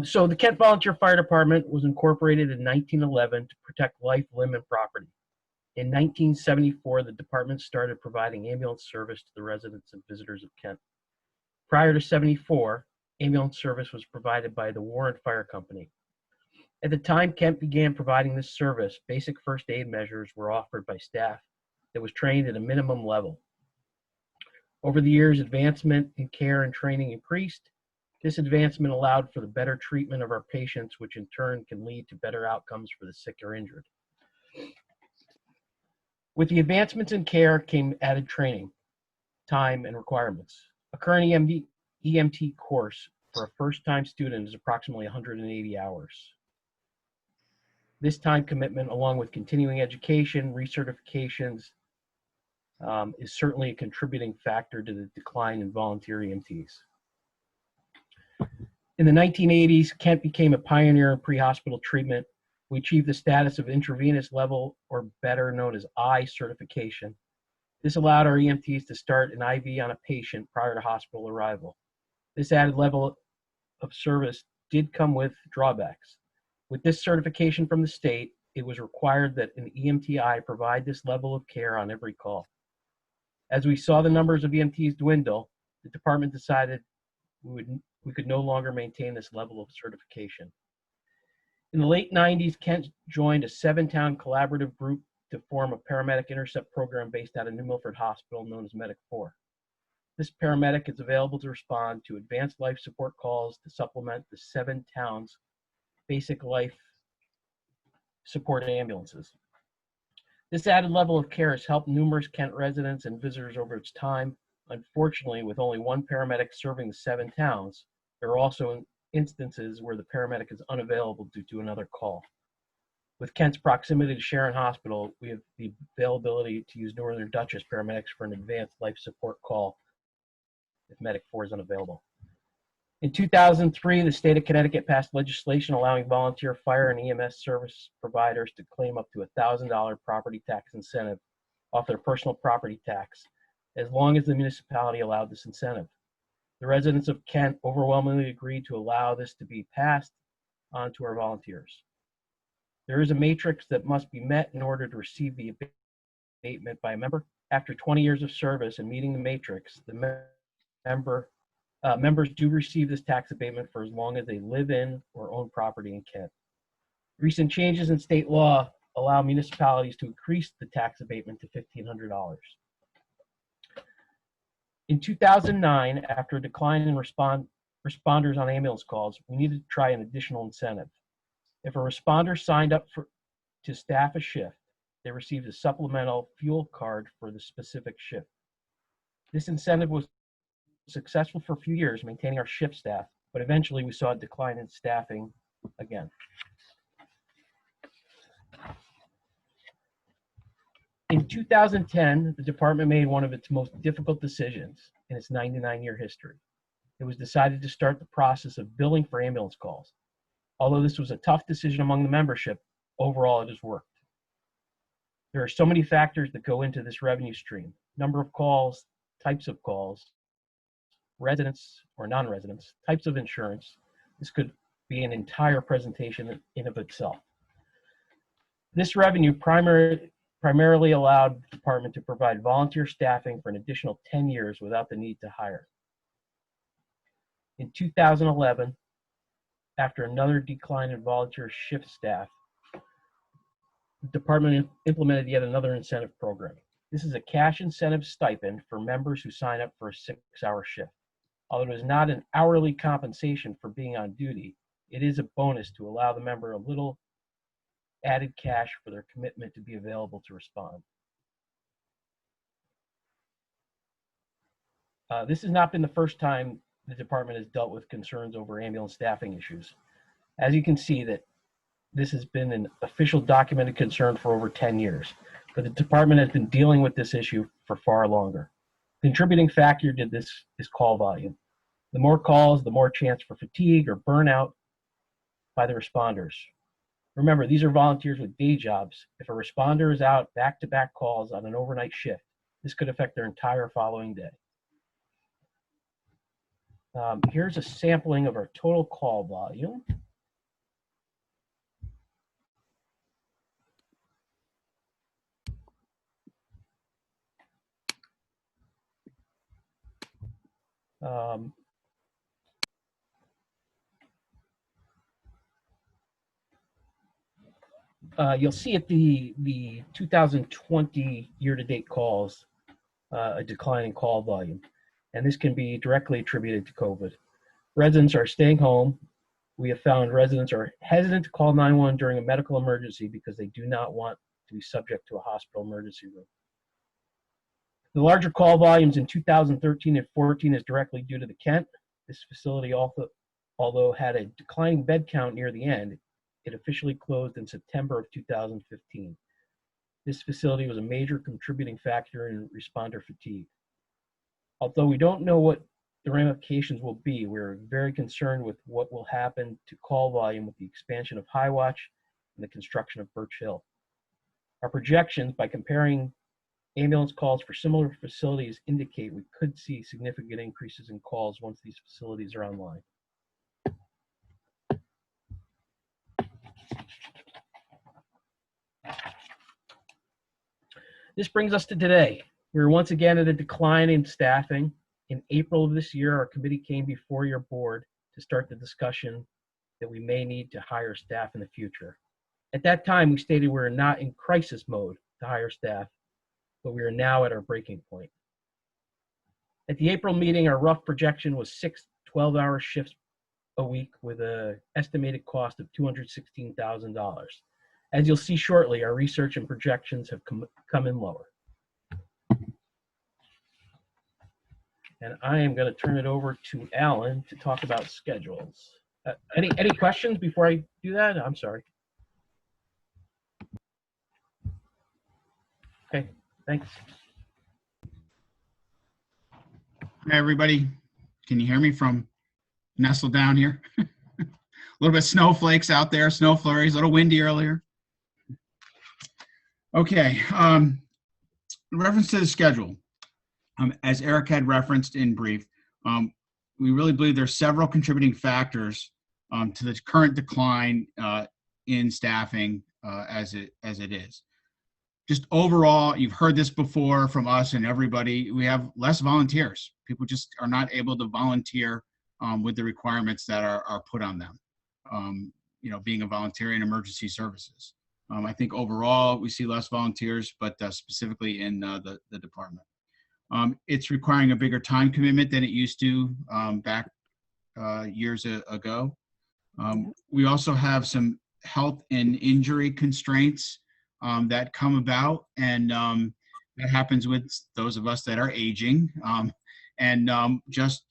So the Kent Volunteer Fire Department was incorporated in 1911 to protect life, limb, and property. In 1974, the department started providing ambulance service to the residents and visitors of Kent. Prior to 74, ambulance service was provided by the Warren Fire Company. At the time Kent began providing this service, basic first aid measures were offered by staff that was trained at a minimum level. Over the years, advancement in care and training increased. This advancement allowed for the better treatment of our patients, which in turn can lead to better outcomes for the sick or injured. With the advancements in care came added training, time, and requirements. A current EMT course for a first-time student is approximately 180 hours. This time commitment, along with continuing education, recertifications, is certainly a contributing factor to the decline in volunteer EMTs. In the 1980s, Kent became a pioneer in pre-hospital treatment. We achieved the status of intravenous level, or better known as I certification. This allowed our EMTs to start an IV on a patient prior to hospital arrival. This added level of service did come with drawbacks. With this certification from the state, it was required that an EMTI provide this level of care on every call. As we saw the numbers of EMTs dwindle, the department decided we could no longer maintain this level of certification. In the late 90s, Kent joined a 7-town collaborative group to form a paramedic intercept program based out of New Milford Hospital known as Medic 4. This paramedic is available to respond to advanced life support calls to supplement the 7 towns' basic life support ambulances. This added level of care has helped numerous Kent residents and visitors over its time. Unfortunately, with only one paramedic serving the 7 towns, there are also instances where the paramedic is unavailable due to another call. With Kent's proximity to Sharon Hospital, we have the availability to use Northern Dutchess paramedics for an advanced life support call if Medic 4 is unavailable. In 2003, the state of Connecticut passed legislation allowing volunteer fire and EMS service providers to claim up to $1,000 property tax incentive off their personal property tax, as long as the municipality allowed this incentive. The residents of Kent overwhelmingly agreed to allow this to be passed on to our volunteers. There is a matrix that must be met in order to receive the abatement by a member. After 20 years of service and meeting the matrix, the members do receive this tax abatement for as long as they live in or own property in Kent. Recent changes in state law allow municipalities to increase the tax abatement to $1,500. In 2009, after a decline in responders on ambulance calls, we needed to try an additional incentive. If a responder signed up to staff a shift, they received a supplemental fuel card for the specific shift. This incentive was successful for a few years, maintaining our shift staff, but eventually we saw a decline in staffing again. In 2010, the department made one of its most difficult decisions in its 99-year history. It was decided to start the process of billing for ambulance calls. Although this was a tough decision among the membership, overall it has worked. There are so many factors that go into this revenue stream: number of calls, types of calls, residents or non-residents, types of insurance. This could be an entire presentation in of itself. This revenue primarily allowed the department to provide volunteer staffing for an additional 10 years without the need to hire. In 2011, after another decline in volunteer shift staff, the department implemented yet another incentive program. This is a cash incentive stipend for members who sign up for a 6-hour shift. Although it is not an hourly compensation for being on duty, it is a bonus to allow the member a little added cash for their commitment to be available to respond. This has not been the first time the department has dealt with concerns over ambulance staffing issues. As you can see, that this has been an official documented concern for over 10 years, but the department has been dealing with this issue for far longer. The contributing factor to this is call volume. The more calls, the more chance for fatigue or burnout by the responders. Remember, these are volunteers with day jobs. If a responder is out back-to-back calls on an overnight shift, this could affect their entire following day. Here's a sampling of our total call volume. You'll see at the 2020 year-to-date calls, a decline in call volume, and this can be directly attributed to COVID. Residents are staying home. We have found residents are hesitant to call 911 during a medical emergency because they do not want to be subject to a hospital emergency room. The larger call volumes in 2013 and 14 is directly due to the Kent. This facility also, although had a declining bed count near the end, it officially closed in September of 2015. This facility was a major contributing factor in responder fatigue. Although we don't know what the ramifications will be, we're very concerned with what will happen to call volume with the expansion of Highwatch and the construction of Birch Hill. Our projections, by comparing ambulance calls for similar facilities, indicate we could see significant increases in calls once these facilities are online. This brings us to today. We're once again at a decline in staffing. In April of this year, our committee came before your board to start the discussion that we may need to hire staff in the future. At that time, we stated we're not in crisis mode to hire staff, but we are now at our breaking point. At the April meeting, our rough projection was 6 12-hour shifts a week with an estimated cost of $216,000. As you'll see shortly, our research and projections have come in lower. And I am going to turn it over to Alan to talk about schedules. Any questions before I do that? I'm sorry. Okay, thanks. Hi, everybody. Can you hear me from nestled down here? A little bit of snowflakes out there, snow flurries, a little windy earlier. Okay, in reference to the schedule, as Eric had referenced in brief, we really believe there's several contributing factors to the current decline in staffing as it is. Just overall, you've heard this before from us and everybody, we have less volunteers. People just are not able to volunteer with the requirements that are put on them, being a volunteer in emergency services. I think overall we see less volunteers, but specifically in the department. It's requiring a bigger time commitment than it used to back years ago. We also have some health and injury constraints that come about, and that happens with those of us that are aging. Just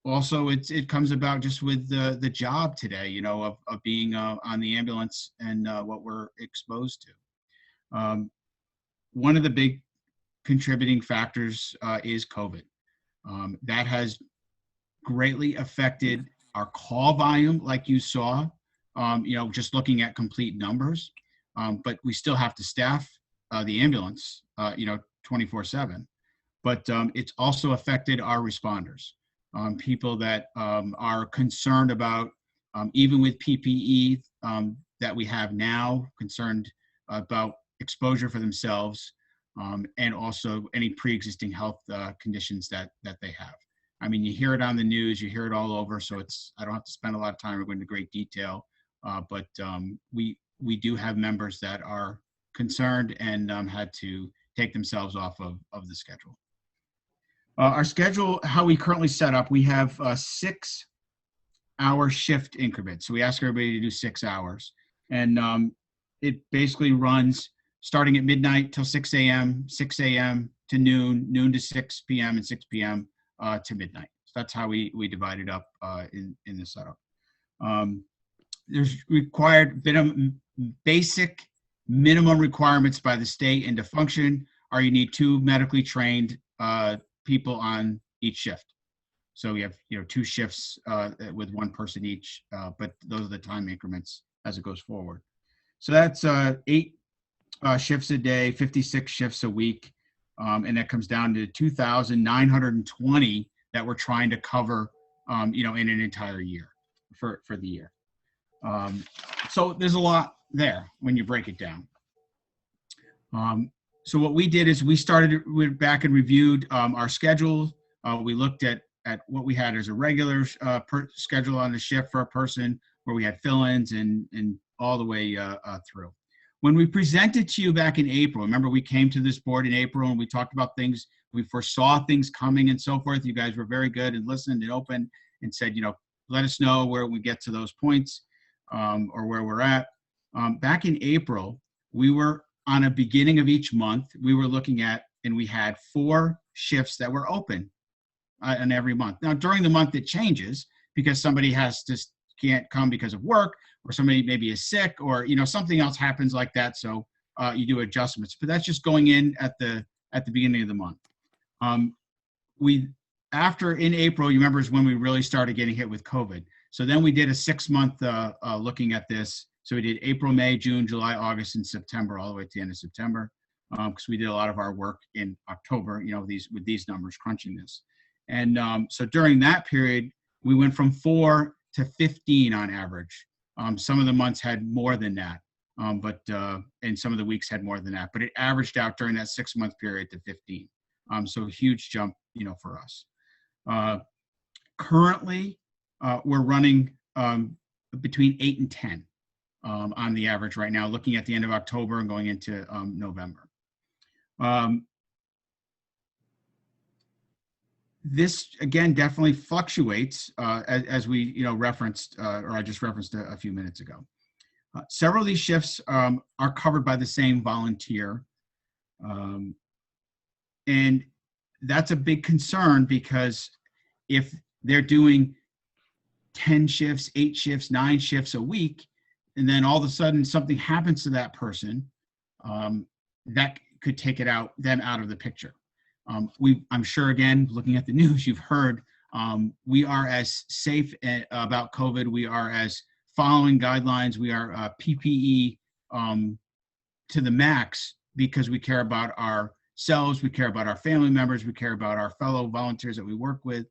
also it comes about just with the job today, of being on the ambulance and what we're exposed to. One of the big contributing factors is COVID. That has greatly affected our call volume, like you saw, just looking at complete numbers. But we still have to staff the ambulance, 24/7. But it's also affected our responders, people that are concerned about, even with PPE that we have now, concerned about exposure for themselves, and also any pre-existing health conditions that they have. I mean, you hear it on the news, you hear it all over, so I don't have to spend a lot of time going into great detail. But we do have members that are concerned and had to take themselves off of the schedule. Our schedule, how we currently set up, we have 6-hour shift increments. So we ask everybody to do 6 hours. And it basically runs starting at midnight till 6 a.m., 6 a.m. to noon, noon to 6 p.m., and 6 p.m. To midnight. So that's how we divide it up in the setup. There's required basic minimum requirements by the state, and to function are you need 2 medically trained people on each shift. So we have 2 shifts with 1 person each, but those are the time increments as it goes forward. So that's 8 shifts a day, 56 shifts a week, and that comes down to 2,920 that we're trying to cover, in an entire year for the year. So there's a lot there when you break it down. So what we did is we went back and reviewed our schedule. We looked at what we had as a regular schedule on the shift for a person, where we had fill-ins and all the way through. When we presented to you back in April, remember we came to this board in April and we talked about things, we foresaw things coming and so forth. You guys were very good and listened and open and said, let us know where we get to those points or where we're at. Back in April, we were on a beginning of each month, we were looking at, and we had 4 shifts that were open in every month. Now during the month it changes because somebody can't come because of work, or somebody maybe is sick, or something else happens like that. So you do adjustments, but that's just going in at the beginning of the month. In April, you remember, is when we really started getting hit with COVID. So then we did a 6-month looking at this. So we did April, May, June, July, August, and September, all the way to the end of September, because we did a lot of our work in October, with these numbers, crunching this. And so during that period, we went from 4 to 15 on average. Some of the months had more than that, and some of the weeks had more than that, but it averaged out during that 6-month period to 15. So a huge jump, for us. Currently, we're running between 8 and 10 on the average right now, looking at the end of October and going into November. This again definitely fluctuates as we referenced, or I just referenced a few minutes ago. Several of these shifts are covered by the same volunteer, and that's a big concern, because if they're doing 10 shifts, 8 shifts, 9 shifts a week, and then all of a sudden something happens to that person, that could take them out of the picture. I'm sure, again, looking at the news, you've heard, we are as safe about COVID. We are as following guidelines. We are PPE to the max, because we care about ourselves. We care about our family members. We care about our fellow volunteers that we work with.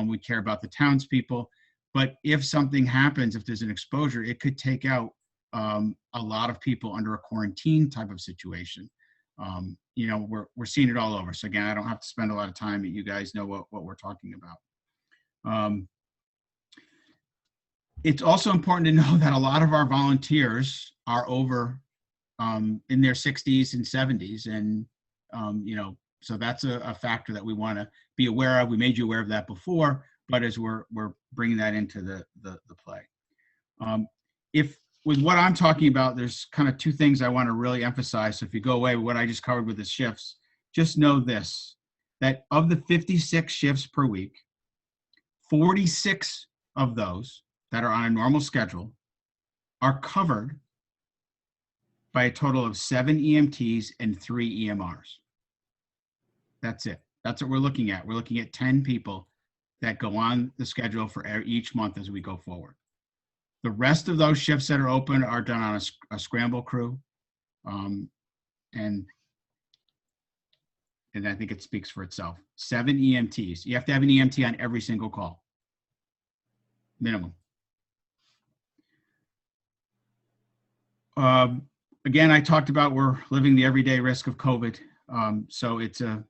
We care about the townspeople. But if something happens, if there's an exposure, it could take out a lot of people under a quarantine type of situation. We're seeing it all over. So again, I don't have to spend a lot of time, but you guys know what we're talking about. It's also important to know that a lot of our volunteers are over in their 60s and 70s. And, so that's a factor that we want to be aware of. We made you aware of that before, but as we're bringing that into the play. With what I'm talking about, there's kind of 2 things I want to really emphasize. So if you go away with what I just covered with the shifts, just know this, that of the 56 shifts per week, 46 of those that are on a normal schedule are covered by a total of 7 EMTs and 3 EMRs. That's it. That's what we're looking at. We're looking at 10 people that go on the schedule for each month as we go forward. The rest of those shifts that are open are done on a scramble crew. And I think it speaks for itself. 7 EMTs. You have to have an EMT on every single call. Minimum. Again, I talked about we're living the everyday risk of COVID. So it's a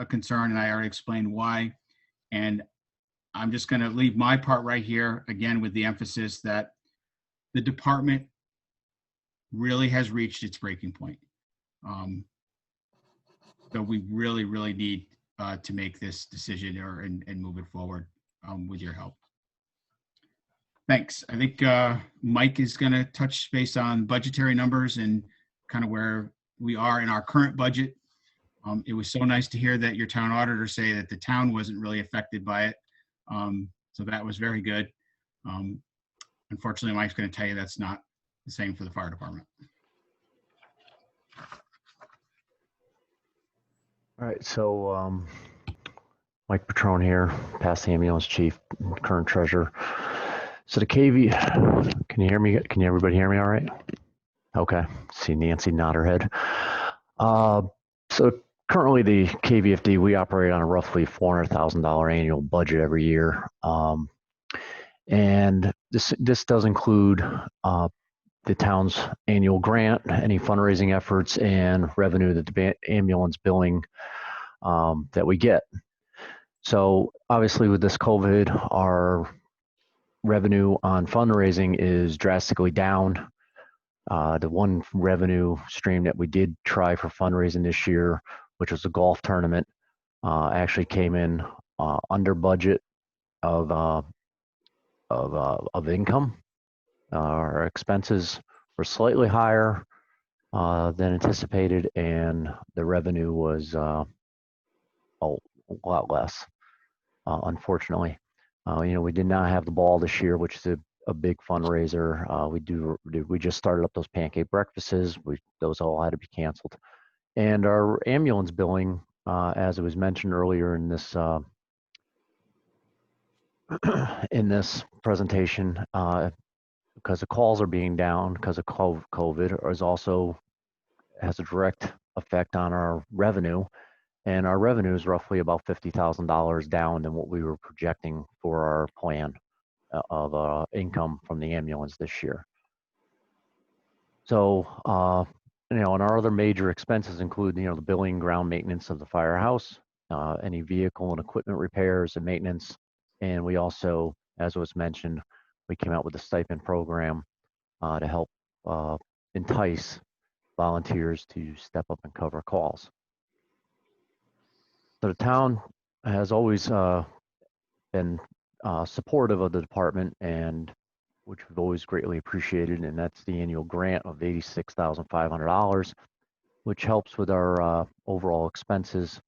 concern, and I already explained why. And I'm just going to leave my part right here, again, with the emphasis that the department really has reached its breaking point. So we really, really need to make this decision and move it forward with your help. Thanks. I think Mike is going to touch base on budgetary numbers and kind of where we are in our current budget. It was so nice to hear that your town auditor say that the town wasn't really affected by it. So that was very good. Unfortunately, Mike's going to tell you that's not the same for the fire department. All right, so Mike Petrone here, past ambulance chief, current treasurer. So the KV, can you hear me? Can everybody hear me all right? Okay, see Nancy nod her head. So currently the KVFD, we operate on a roughly $400,000 annual budget every year. And this does include the town's annual grant, any fundraising efforts, and revenue that the ambulance billing that we get. So obviously with this COVID, our revenue on fundraising is drastically down. The one revenue stream that we did try for fundraising this year, which was a golf tournament, actually came in under budget of income. Our expenses were slightly higher than anticipated, and the revenue was a lot less, unfortunately. We did not have the ball this year, which is a big fundraiser. We just started up those pancake breakfasts. Those all had to be canceled. And our ambulance billing, as it was mentioned earlier in this presentation, because the calls are being down because of COVID, is also has a direct effect on our revenue. And our revenue is roughly about $50,000 down than what we were projecting for our plan of income from the ambulance this year. So, and our other major expenses include, the billing, ground maintenance of the firehouse, any vehicle and equipment repairs and maintenance. And we also, as was mentioned, we came out with a stipend program to help entice volunteers to step up and cover calls. So the town has always been supportive of the department, and which we've always greatly appreciated, and that's the annual grant of $86,500, which helps with our overall expenses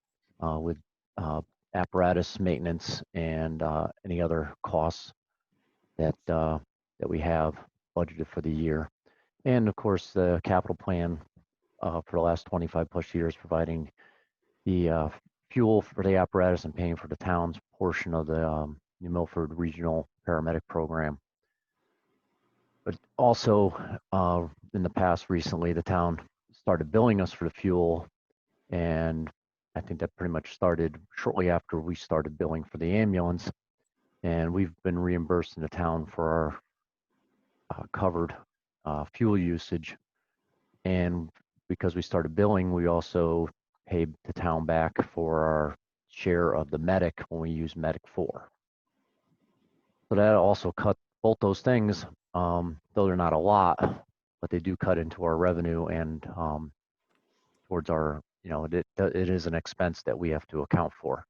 with apparatus maintenance and any other costs that we have budgeted for the year. And of course, the capital plan for the last 25 plus years, providing the fuel for the apparatus and paying for the town's portion of the New Milford Regional Paramedic Program. But also, in the past recently, the town started billing us for the fuel, and I think that pretty much started shortly after we started billing for the ambulance, and we've been reimbursed in the town for our covered fuel usage. And because we started billing, we also paid the town back for our share of the medic when we use Medic 4. So that also cut both those things, though they're not a lot, but they do cut into our revenue and towards our, it is an expense that we have to account for.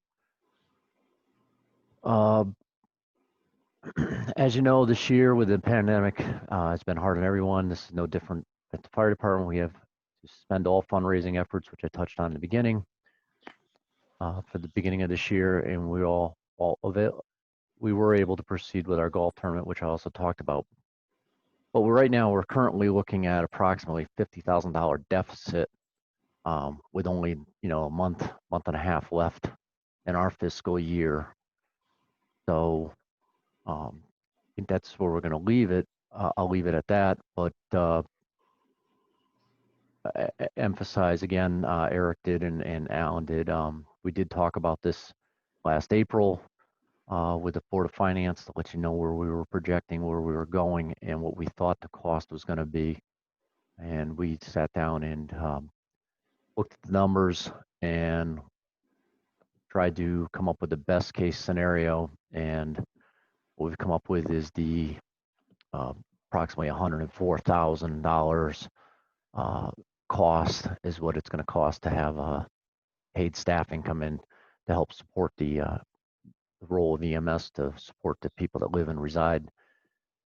As you know, this year with the pandemic, it's been hard on everyone. This is no different at the fire department. We have to suspend all fundraising efforts, which I touched on in the beginning, for the beginning of this year, and we were able to proceed with our golf tournament, which I also talked about. But right now, we're currently looking at approximately $50,000 deficit with only, a month and a half left in our fiscal year. So I think that's where we're going to leave it. I'll leave it at that, but emphasize again, Eric did and Alan did. We did talk about this last April with the Board of Finance to let you know where we were projecting, where we were going, and what we thought the cost was going to be. And we sat down and looked at the numbers, and tried to come up with the best case scenario, and what we've come up with is the approximately $104,000 cost is what it's going to cost to have paid staffing come in to help support the role of EMS to support the people that live and reside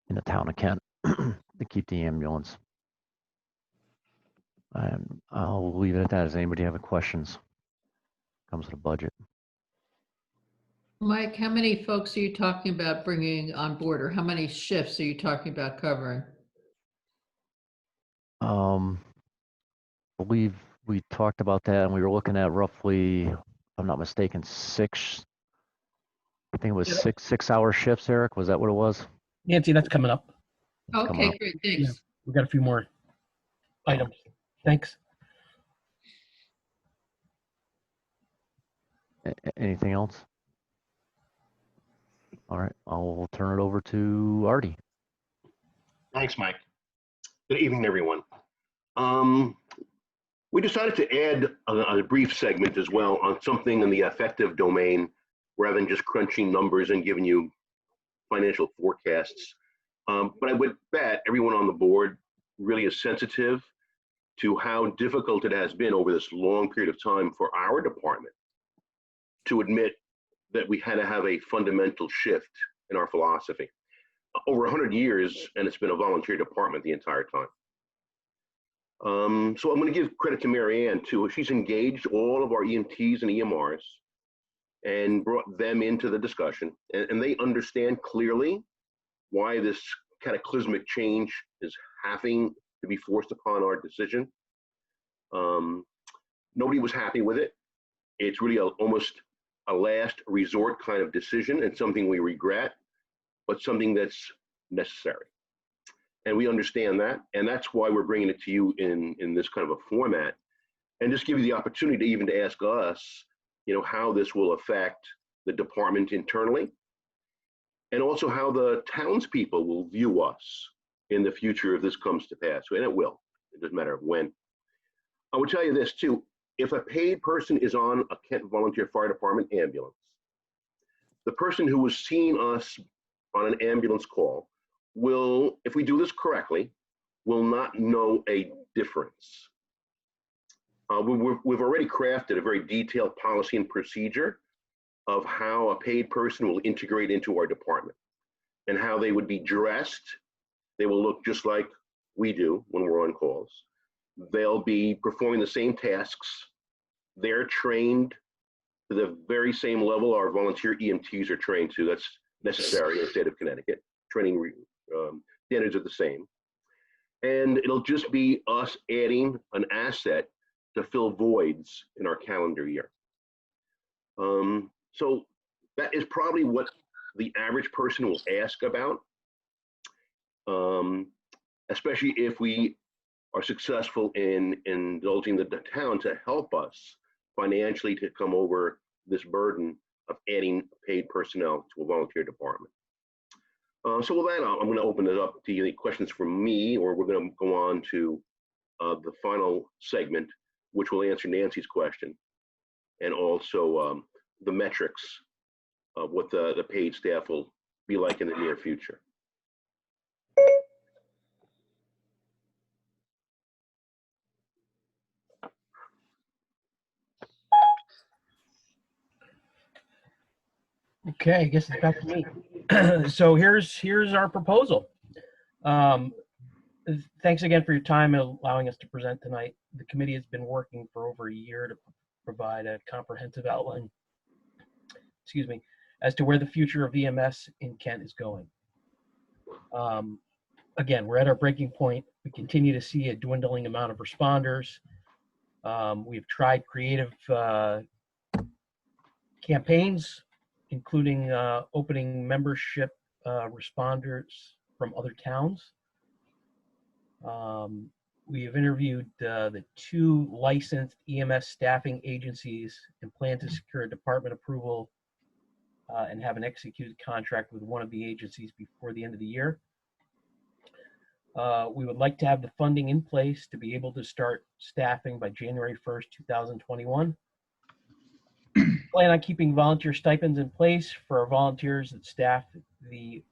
in the town of Kent to keep the ambulance. And I'll leave it at that. Does anybody have any questions? Comes to the budget. Mike, how many folks are you talking about bringing on board, or how many shifts are you talking about covering? Believe we talked about that, and we were looking at roughly, if I'm not mistaken, I think it was 6-hour shifts, Eric. Was that what it was? Nancy, that's coming up. Okay, great, thanks. Yeah, we've got a few more items. Thanks. Anything else? All right, I'll turn it over to Artie. Thanks, Mike. Good evening, everyone. We decided to add a brief segment as well on something in the affective domain rather than just crunching numbers and giving you financial forecasts. But I would bet everyone on the board really is sensitive to how difficult it has been over this long period of time for our department to admit that we had to have a fundamental shift in our philosophy. Over 100 years, and it's been a volunteer department the entire time. So I'm going to give credit to Mary Ann too. She's engaged all of our EMTs and EMRs and brought them into the discussion, and they understand clearly why this cataclysmic change is having to be forced upon our decision. Nobody was happy with it. It's really almost a last resort kind of decision, and something we regret, but something that's necessary. And we understand that, and that's why we're bringing it to you in this kind of a format, and just give you the opportunity to even to ask us, you know, how this will affect the department internally, and also how the townspeople will view us in the future if this comes to pass. And it will. It doesn't matter when. I would tell you this too. If a paid person is on a Kent Volunteer Fire Department ambulance, the person who was seeing us on an ambulance call will, if we do this correctly, will not know a difference. We've already crafted a very detailed policy and procedure of how a paid person will integrate into our department and how they would be dressed. They will look just like we do when we're on calls. They'll be performing the same tasks. They're trained to the very same level our volunteer EMTs are trained to. That's necessary in the state of Connecticut. Training standards are the same. And it'll just be us adding an asset to fill voids in our calendar year. So that is probably what the average person will ask about, especially if we are successful in indulging the town to help us financially to come over this burden of adding paid personnel to a volunteer department. So with that, I'm going to open it up to any questions from me, or we're going to go on to the final segment, which will answer Nancy's question, and also the metrics of what the paid staff will be like in the near future. Okay, I guess it's back to me. So here's our proposal. Thanks again for your time and allowing us to present tonight. The committee has been working for over a year to provide a comprehensive outline, as to where the future of EMS in Kent is going. Again, we're at our breaking point. We continue to see a dwindling amount of responders. We've tried creative campaigns, including opening membership responders from other towns. We have interviewed the 2 licensed EMS staffing agencies and plan to secure department approval and have an executed contract with one of the agencies before the end of the year. We would like to have the funding in place to be able to start staffing by January 1st, 2021. plan on keeping volunteer stipends in place for our volunteers that staff the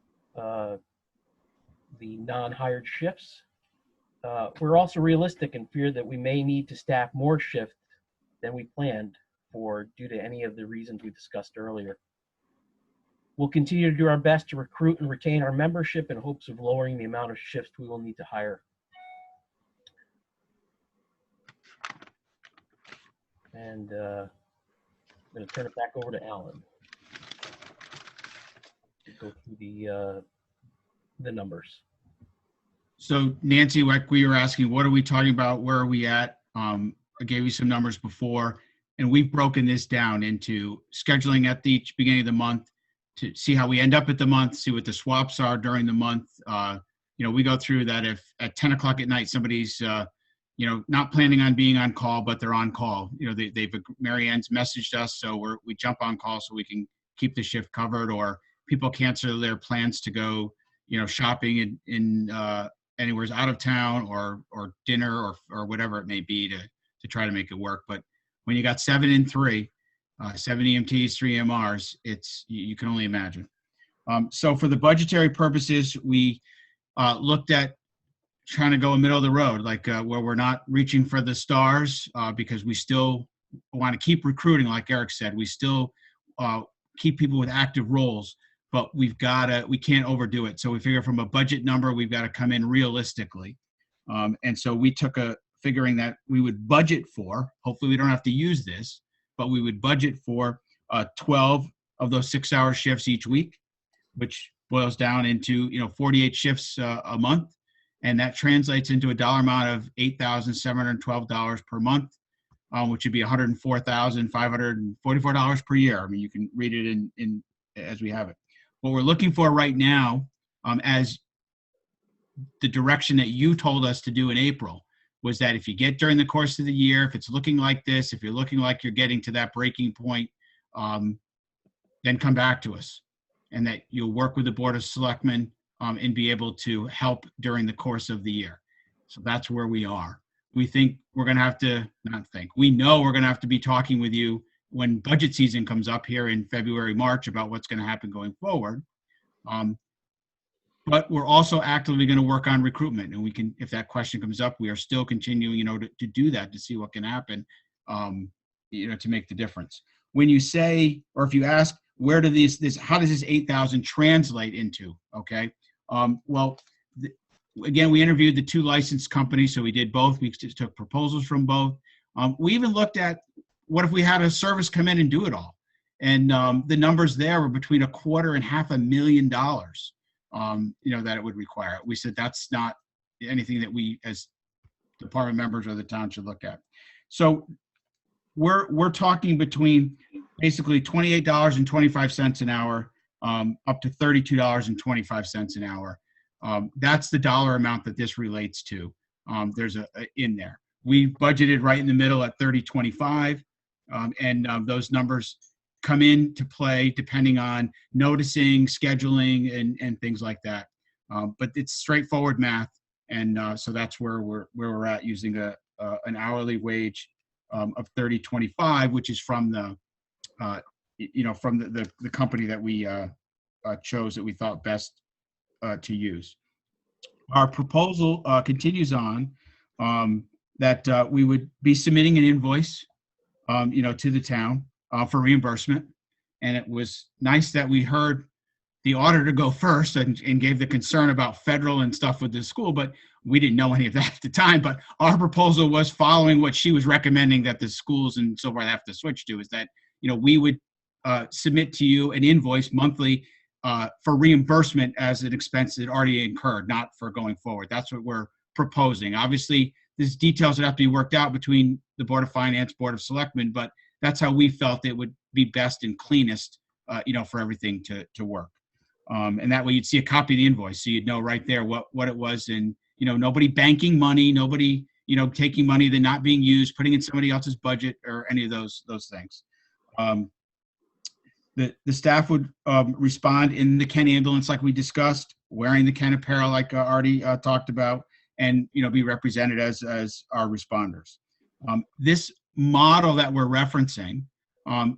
non-hired shifts. We're also realistic and fear that we may need to staff more shifts than we planned for due to any of the reasons we discussed earlier. We'll continue to do our best to recruit and retain our membership in hopes of lowering the amount of shifts we will need to hire. And I'm going to turn it back over to Alan to go through the numbers. So Nancy, like we were asking, what are we talking about? Where are we at? I gave you some numbers before, and we've broken this down into scheduling at the beginning of the month to see how we end up at the month, see what the swaps are during the month. We go through that. If at 10 o'clock at night, somebody's, not planning on being on call, but they're on call, Mary Ann's messaged us. So we jump on call so we can keep the shift covered, or people cancel their plans to go, shopping in anywhere out of town or dinner or whatever it may be to try to make it work. But when you got 7 and 3, 7 EMTs, 3 MRs, you can only imagine. So for the budgetary purposes, we looked at trying to go middle of the road, like where we're not reaching for the stars because we still want to keep recruiting, like Eric said. We still keep people with active roles, but we can't overdo it. So we figure from a budget number, we've got to come in realistically. And so we took figuring that we would budget for, hopefully we don't have to use this, but we would budget for 12 of those 6-hour shifts each week, which boils down into 48 shifts a month, and that translates into a dollar amount of $8,712 per month, which would be $104,544 per year. I mean, you can read it in as we have it. What we're looking for right now, as the direction that you told us to do in April, was that if you get during the course of the year, if it's looking like this, if you're looking like you're getting to that breaking point, then come back to us, and that you'll work with the Board of Selectmen and be able to help during the course of the year. So that's where we are. We think we're going to have to, we know we're going to have to be talking with you when budget season comes up here in February, March about what's going to happen going forward. But we're also actively going to work on recruitment, and we can, if that question comes up, we are still continuing, to do that, to see what can happen, to make the difference. When you say, or if you ask, where do how does this 8,000 translate into? Okay. Again, we interviewed the 2 licensed companies, so we did both. We just took proposals from both. We even looked at what if we had a service come in and do it all, and the numbers there were between $250,000 and $500,000. That it would require. We said that's not anything that we as department members or the town should look at. So we're talking between basically $28.25 an hour up to $32.25 an hour. That's the dollar amount that this relates to. There's in there. We budgeted right in the middle at $30.25, and those numbers come into play depending on noticing, scheduling, and things like that. But it's straightforward math, and so that's where we're at, using an hourly wage of $30.25, which is from the the company that we chose that we thought best to use. Our proposal continues on that we would be submitting an invoice, to the town for reimbursement. And it was nice that we heard the auditor go first and gave the concern about federal and stuff with the school, but we didn't know any of that at the time. But our proposal was following what she was recommending that the schools and so forth have to switch to, is that, we would submit to you an invoice monthly for reimbursement as an expense that already incurred, not for going forward. That's what we're proposing. Obviously, there's details that have to be worked out between the Board of Finance, Board of Selectmen, but that's how we felt it would be best and cleanest, for everything to work. And that way you'd see a copy of the invoice, so you'd know right there what it was, and, nobody banking money, nobody, taking money that's not being used, putting in somebody else's budget or any of those things. The staff would respond in the Ken ambulance like we discussed, wearing the Ken apparel like Artie talked about, and be represented as our responders. This model that we're referencing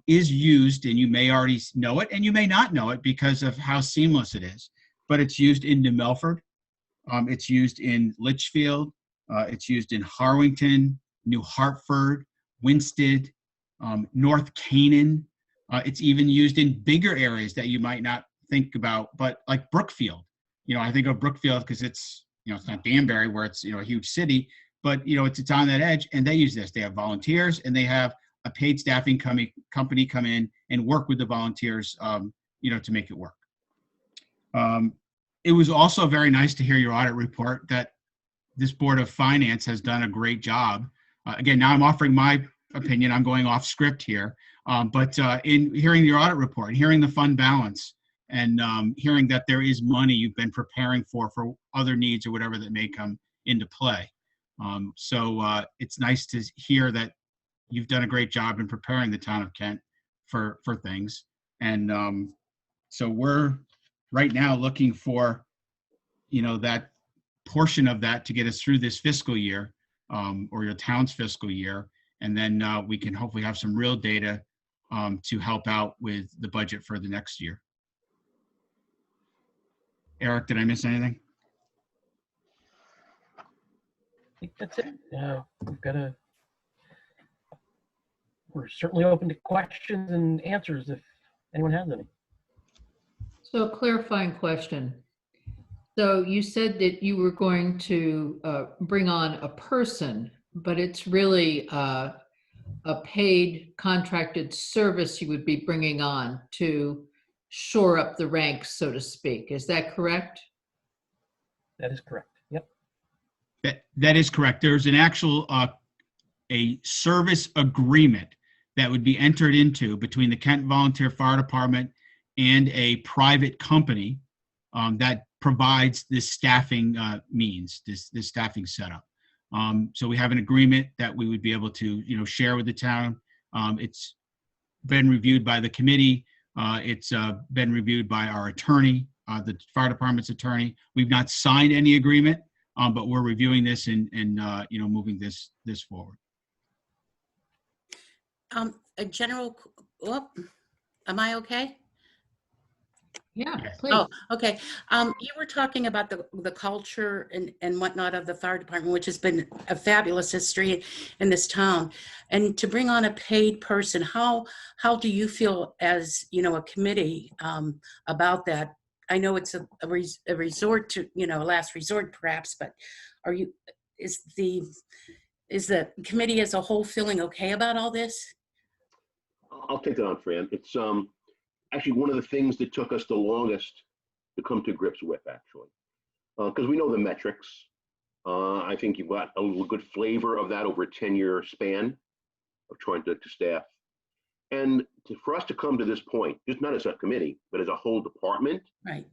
is used, and you may already know it, and you may not know it because of how seamless it is, but it's used in New Milford. It's used in Litchfield. It's used in Harwington, New Hartford, Winsted, North Canaan. It's even used in bigger areas that you might not think about, but like Brookfield. I think of Brookfield because it's, it's not Danbury where it's, a huge city, but, it's on that edge, and they use this. They have volunteers, and they have a paid staffing company come in and work with the volunteers, to make it work. It was also very nice to hear your audit report that this Board of Finance has done a great job. Again, now I'm offering my opinion. I'm going off script here. But in hearing your audit report, and hearing the fund balance, and hearing that there is money you've been preparing for other needs or whatever that may come into play. So it's nice to hear that you've done a great job in preparing the town of Kent for things. And so we're right now looking for, that portion of that to get us through this fiscal year, or your town's fiscal year. And then we can hopefully have some real data to help out with the budget for the next year. Eric, did I miss anything? I think that's it. We're certainly open to questions and answers if anyone has any. So clarifying question. So you said that you were going to bring on a person, but it's really a paid contracted service you would be bringing on to shore up the ranks, so to speak. Is that correct? That is correct. Yep. That is correct. There's an actual a service agreement that would be entered into between the Kent Volunteer Fire Department and a private company that provides this staffing means, this staffing setup. So we have an agreement that we would be able to, share with the town. It's been reviewed by the committee. It's been reviewed by our attorney, the fire department's attorney. We've not signed any agreement, but we're reviewing this and moving this forward. A general, am I okay? Yeah, Yes. please. Oh, okay. You were talking about the culture and whatnot of the fire department, which has been a fabulous history in this town. And to bring on a paid person, how do you feel as, a committee about that? I know it's a resort to, last resort perhaps, but is the committee as a whole feeling okay about all this? I'll take that on, Fran. It's actually one of the things that took us the longest to come to grips with, actually, because we know the metrics. I think you've got a little good flavor of that over a 10-year span of trying to staff. And for us to come to this point, just not as a committee, but as a whole department, right?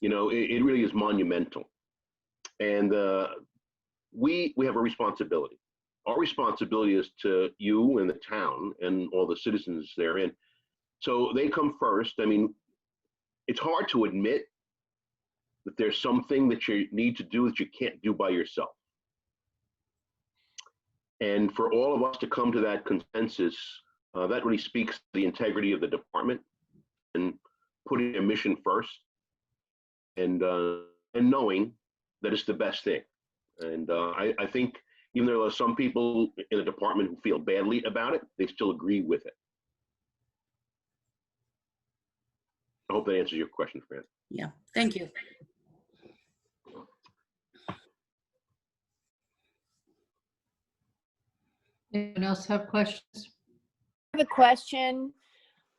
It really is monumental. And we have a responsibility. Our responsibility is to you and the town and all the citizens therein. So they come first. I mean, it's hard to admit that there's something that you need to do that you can't do by yourself. And for all of us to come to that consensus, that really speaks to the integrity of the department and putting a mission first and knowing that it's the best thing. And I think even though there are some people in the department who feel badly about it, they still agree with it. I hope that answers your question, Fran. Yeah, thank you. Anyone else have questions? I have a question.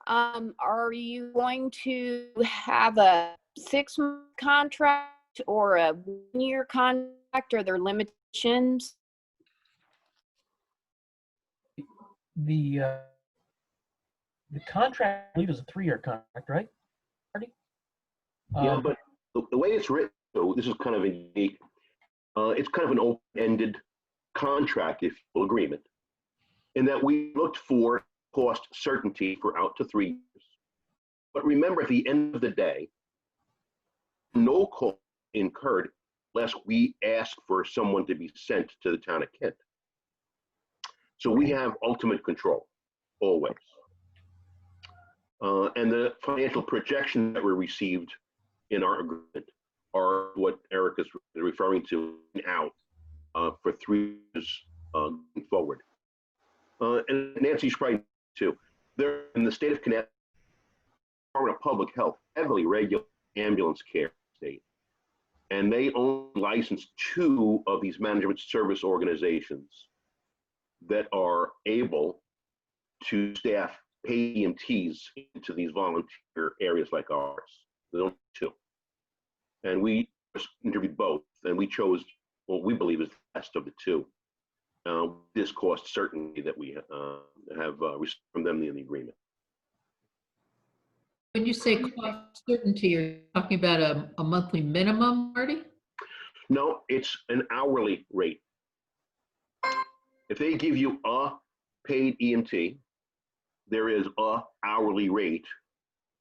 Are you going to have a 6-month contract or a 1-year contract? Are there limitations? The contract, I believe, is a 3-year contract, right, Marty? Yeah, but the way it's written, so this is kind of unique. It's kind of an open-ended contract, if you will, agreement, in that we looked for cost certainty for out to 3 years. But remember, at the end of the day, no cost incurred unless we ask for someone to be sent to the town of Kent. So we have ultimate control. always. And the financial projections that were received in our agreement are what Eric is referring to now for 3 years going forward. And Nancy's right too. There in the state of Connecticut, Department of Public Health heavily regulates ambulance care state, and they only license 2 of these management service organizations that are able to staff paid EMTs into these volunteer areas like ours. There's only 2. And we interviewed both, and we chose what we believe is the best of the 2. This cost certainty that we have received from them in the agreement. When you say cost certainty, you're talking about a monthly minimum, Marty? No, it's an hourly rate. If they give you a paid EMT, there is a hourly rate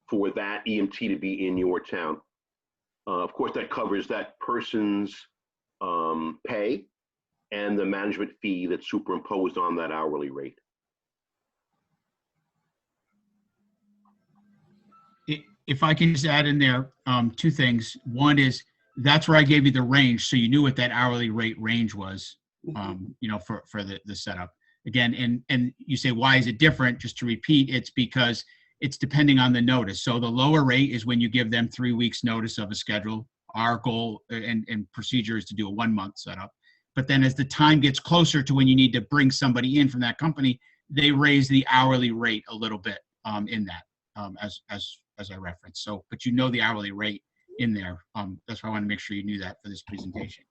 for that EMT to be in your town. Of course, that covers that person's pay and the management fee that's superimposed on that hourly rate. If I can just add in there 2 things. One is that's where I gave you the range, so you knew what that hourly rate range was, you know, for the setup. Again, and you say, why is it different? Just to repeat, it's because it's depending on the notice. So the lower rate is when you give them 3 weeks notice of a schedule. Our goal and procedure is to do a 1-month setup. But then as the time gets closer to when you need to bring somebody in from that company, they raise the hourly rate a little bit in that as I referenced. So, but you know the hourly rate in there. That's why I want to make sure you knew that for this presentation.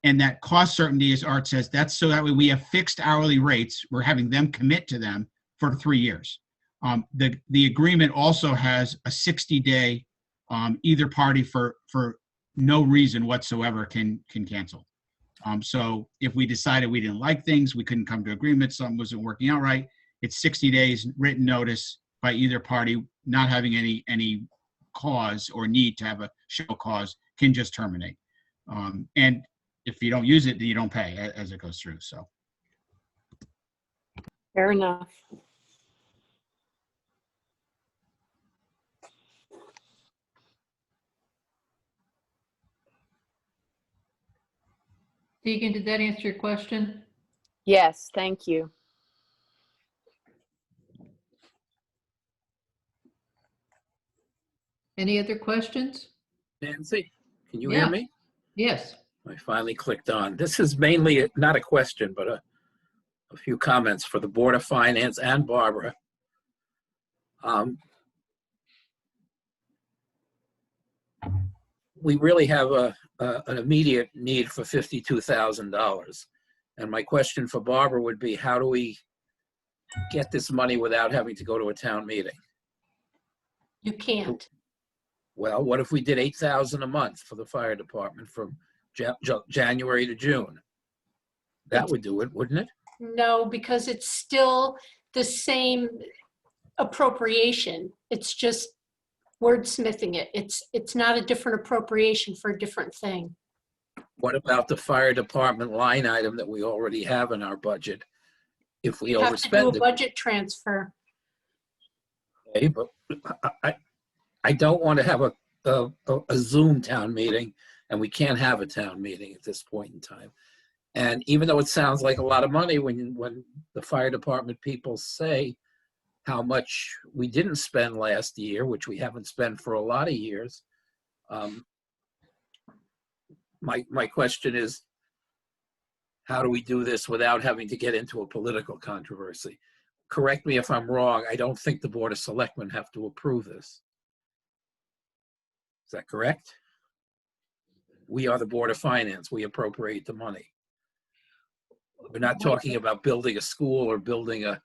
And that cost certainty, as Art says, that's so that way we have fixed hourly rates. We're having them commit to them for 3 years. The agreement also has a 60-day, either party for no reason whatsoever can cancel. So if we decided we didn't like things, we couldn't come to agreement, something wasn't working out right, it's 60 days written notice by either party, not having any cause or need to have a show cause, can just terminate. And if you don't use it, then you don't pay as it goes through. So Fair enough. Deegan, did that answer your question? Yes, thank you. Any other questions? Nancy, can you Yeah. hear me? Yes. I finally clicked on. This is mainly not a question, but a few comments for the Board of Finance and Barbara. We really have an immediate need for $52,000. And my question for Barbara would be, how do we get this money without having to go to a town meeting? You can't. Well, what if we did $8,000 a month for the fire department from January to June? That would do it, wouldn't it? No, because it's still the same appropriation. It's just wordsmithing it. It's not a different appropriation for a different thing. What about the fire department line item that we already have in our budget? If we You have to do overspend a it, budget transfer. okay, but I don't want to have a Zoom town meeting, and we can't have a town meeting at this point in time. And even though it sounds like a lot of money when the fire department people say how much we didn't spend last year, which we haven't spent for a lot of years, my question is, how do we do this without having to get into a political controversy? Correct me if I'm wrong. I don't think the Board of Selectmen have to approve this. Is that correct? We are the Board of Finance. We appropriate the money. We're not talking about building a school or building a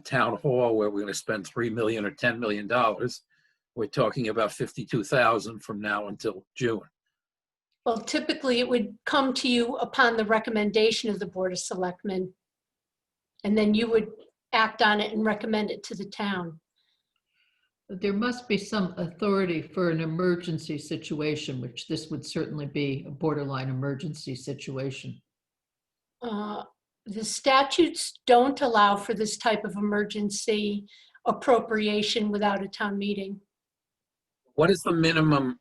town hall where we're going to spend $3 million or $10 million. We're talking about $52,000 from now until June. Well, typically it would come to you upon the recommendation of the Board of Selectmen, and then you would act on it and recommend it to the town. But there must be some authority for an emergency situation, which this would certainly be a borderline emergency situation. The statutes don't allow for this type of emergency appropriation without a town meeting. What is the minimum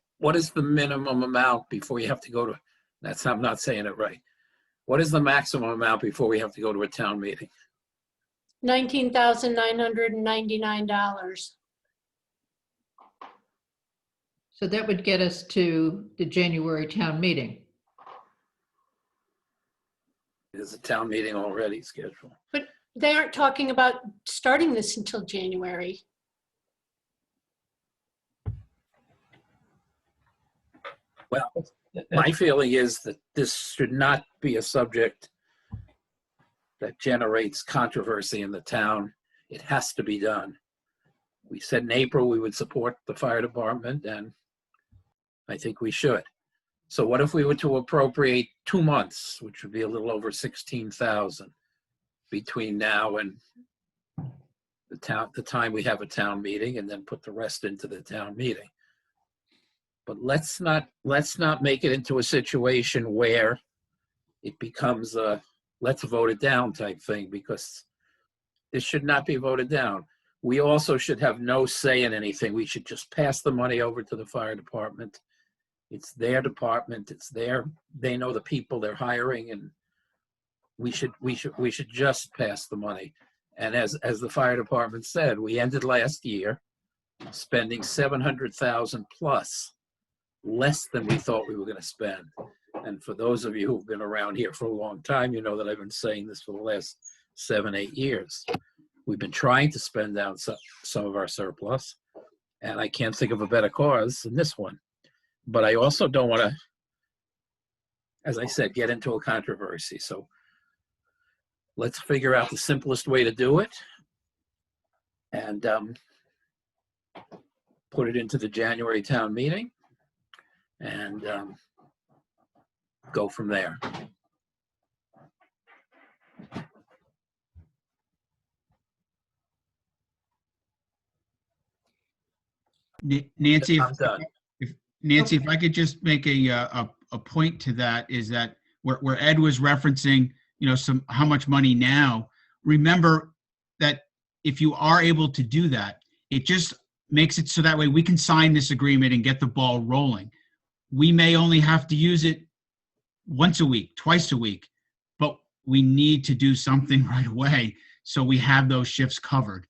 amount before you have to go to, I'm not saying it right. What is the maximum amount before we have to go to a town meeting? $19,999. So that would get us to the January town meeting. There's a town meeting already scheduled. But they aren't talking about starting this until January. Well, my feeling is that this should not be a subject that generates controversy in the town. It has to be done. We said in April we would support the fire department, and I think we should. So what if we were to appropriate 2 months, which would be a little over 16,000 between now and the time we have a town meeting, and then put the rest into the town meeting. But let's not make it into a situation where it becomes a let's vote it down type thing, because this should not be voted down. We also should have no say in anything. We should just pass the money over to the fire department. It's their department. They know the people they're hiring, and we should just pass the money. And as the fire department said, we ended last year spending 700,000 plus, less than we thought we were going to spend. And for those of you who've been around here for a long time, you know that I've been saying this for the last 7-8 years. We've been trying to spend down some of our surplus, and I can't think of a better cause than this one. But I also don't want to, as I said, get into a controversy. So let's figure out the simplest way to do it and put it into the January town meeting and go from there. Nancy, I'm done. Nancy, if I could just make a point to that, is that where Ed was referencing, how much money now, remember that if you are able to do that, it just makes it so that way we can sign this agreement and get the ball rolling. We may only have to use it once a week, twice a week, but we need to do something right away so we have those shifts covered.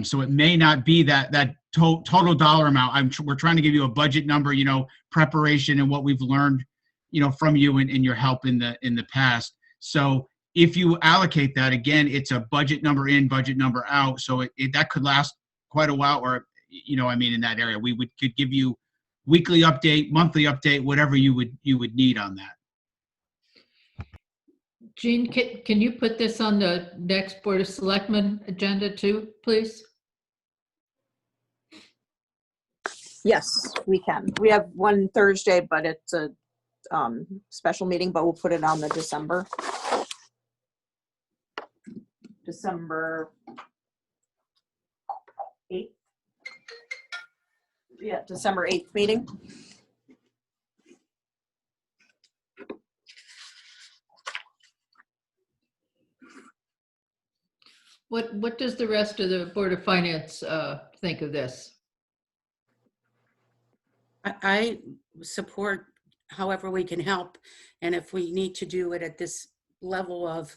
So it may not be that total dollar amount. We're trying to give you a budget number, preparation and what we've learned, from you and your help in the past. So if you allocate that, again, it's a budget number in, budget number out. So that could last quite a while, or, in that area, could give you weekly update, monthly update, whatever you would need on that. Jean, can you put this on the next Board of Selectmen agenda too, please? Yes, we can. We have one Thursday, but it's a special meeting, but we'll put it on the December 8th. Yeah, December 8th meeting. What does the rest of the Board of Finance think of this? I support however we can help. And if we need to do it at this level of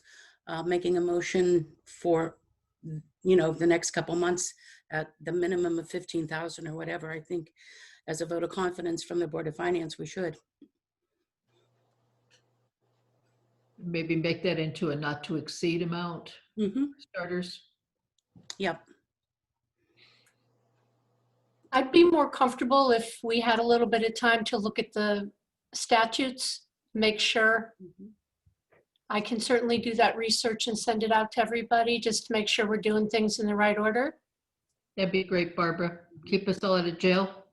making a motion for, the next couple months at the minimum of 15,000 or whatever, I think as a vote of confidence from the Board of Finance, we should. Maybe make that into a not to exceed amount. Starters. Yep. I'd be more comfortable if we had a little bit of time to look at the statutes, make sure. I can certainly do that research and send it out to everybody just to make sure we're doing things in the right order. That'd be great, Barbara. Keep us all out of jail.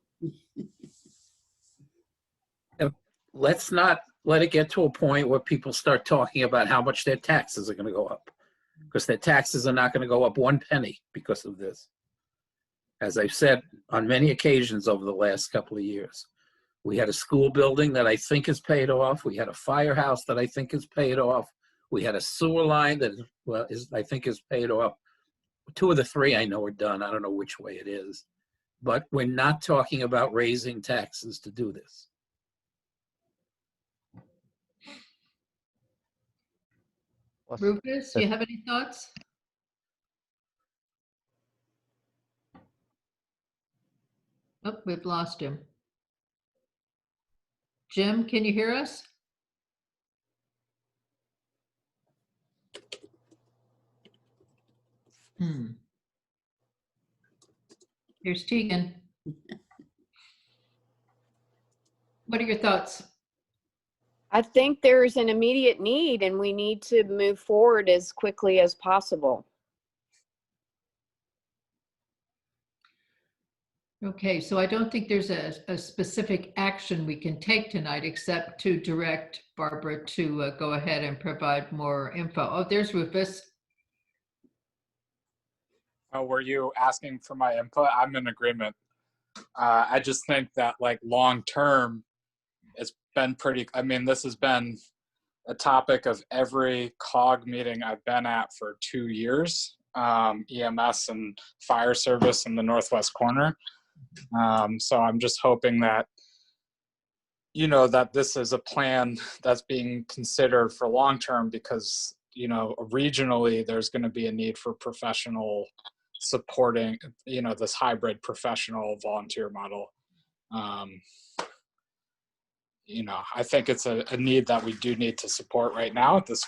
Let's not let it get to a point where people start talking about how much their taxes are going to go up, because their taxes are not going to go up 1 penny because of this. As I've said on many occasions over the last couple of years, we had a school building that I think is paid off. We had a firehouse that I think is paid off. We had a sewer line that, well, I think is paid off. 2 of the 3 I know are done. I don't know which way it is. But we're not talking about raising taxes to do this. Rufus, do you have any thoughts? Oh, we've lost him. Jim, can you hear us? Here's Tegan. What are your thoughts? I think there's an immediate need and we need to move forward as quickly as possible. Okay, so I don't think there's a specific action we can take tonight except to direct Barbara to go ahead and provide more info. Oh, there's Rufus. Oh, were you asking for my input? I'm in agreement. I just think that like long term, it's been pretty, I mean, this has been a topic of every COG meeting I've been at for 2 years, EMS and fire service in the Northwest corner. So I'm just hoping that, you know, that this is a plan that's being considered for long term because, you know, regionally there's going to be a need for professional supporting, you know, this hybrid professional volunteer model. You know, I think it's a need that we do need to support right now. This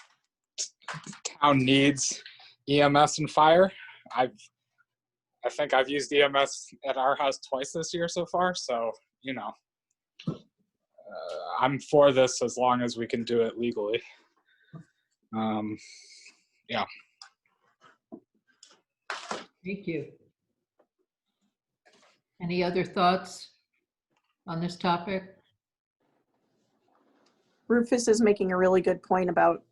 town needs EMS and fire. I think I've used EMS at our house twice this year so far. So, you know, I'm for this as long as we can do it legally. Yeah. Thank you. Any other thoughts on this topic? Rufus is making a really good point about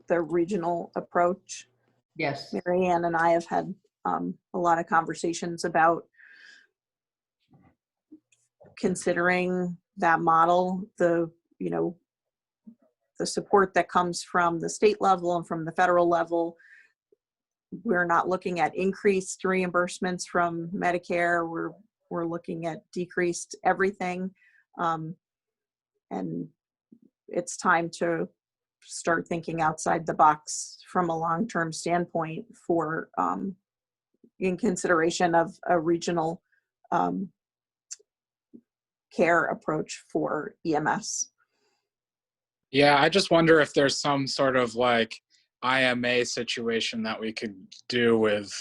the regional approach. Yes. Mary Ann and I have had a lot of conversations about considering that model, the support that comes from the state level and from the federal level. We're not looking at increased reimbursements from Medicare. We're looking at decreased everything. And it's time to start thinking outside the box from a long-term standpoint for in consideration of a regional care approach for EMS. Yeah, I just wonder if there's some sort of like IMA situation that we could do with,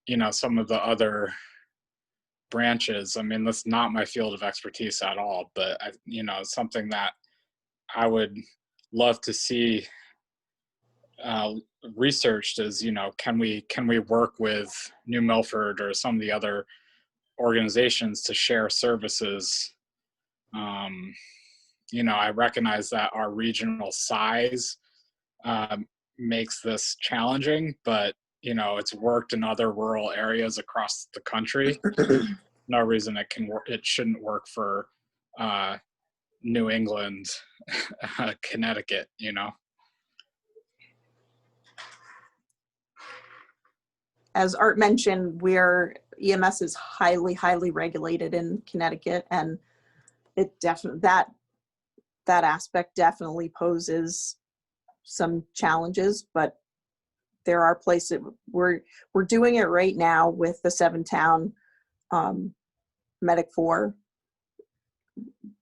you know, some of the other branches. I mean, that's not my field of expertise at all, but you know, something that I would love to see researched is, you know, can we work with New Milford or some of the other organizations to share services? You know, I recognize that our regional size makes this challenging, but you know, it's worked in other rural areas across the country. No reason it shouldn't work for New England, Connecticut, you know. As Art mentioned, EMS is highly, highly regulated in Connecticut, and it definitely that aspect definitely poses some challenges, but there are places we're doing it right now with the 7-town Medic 4.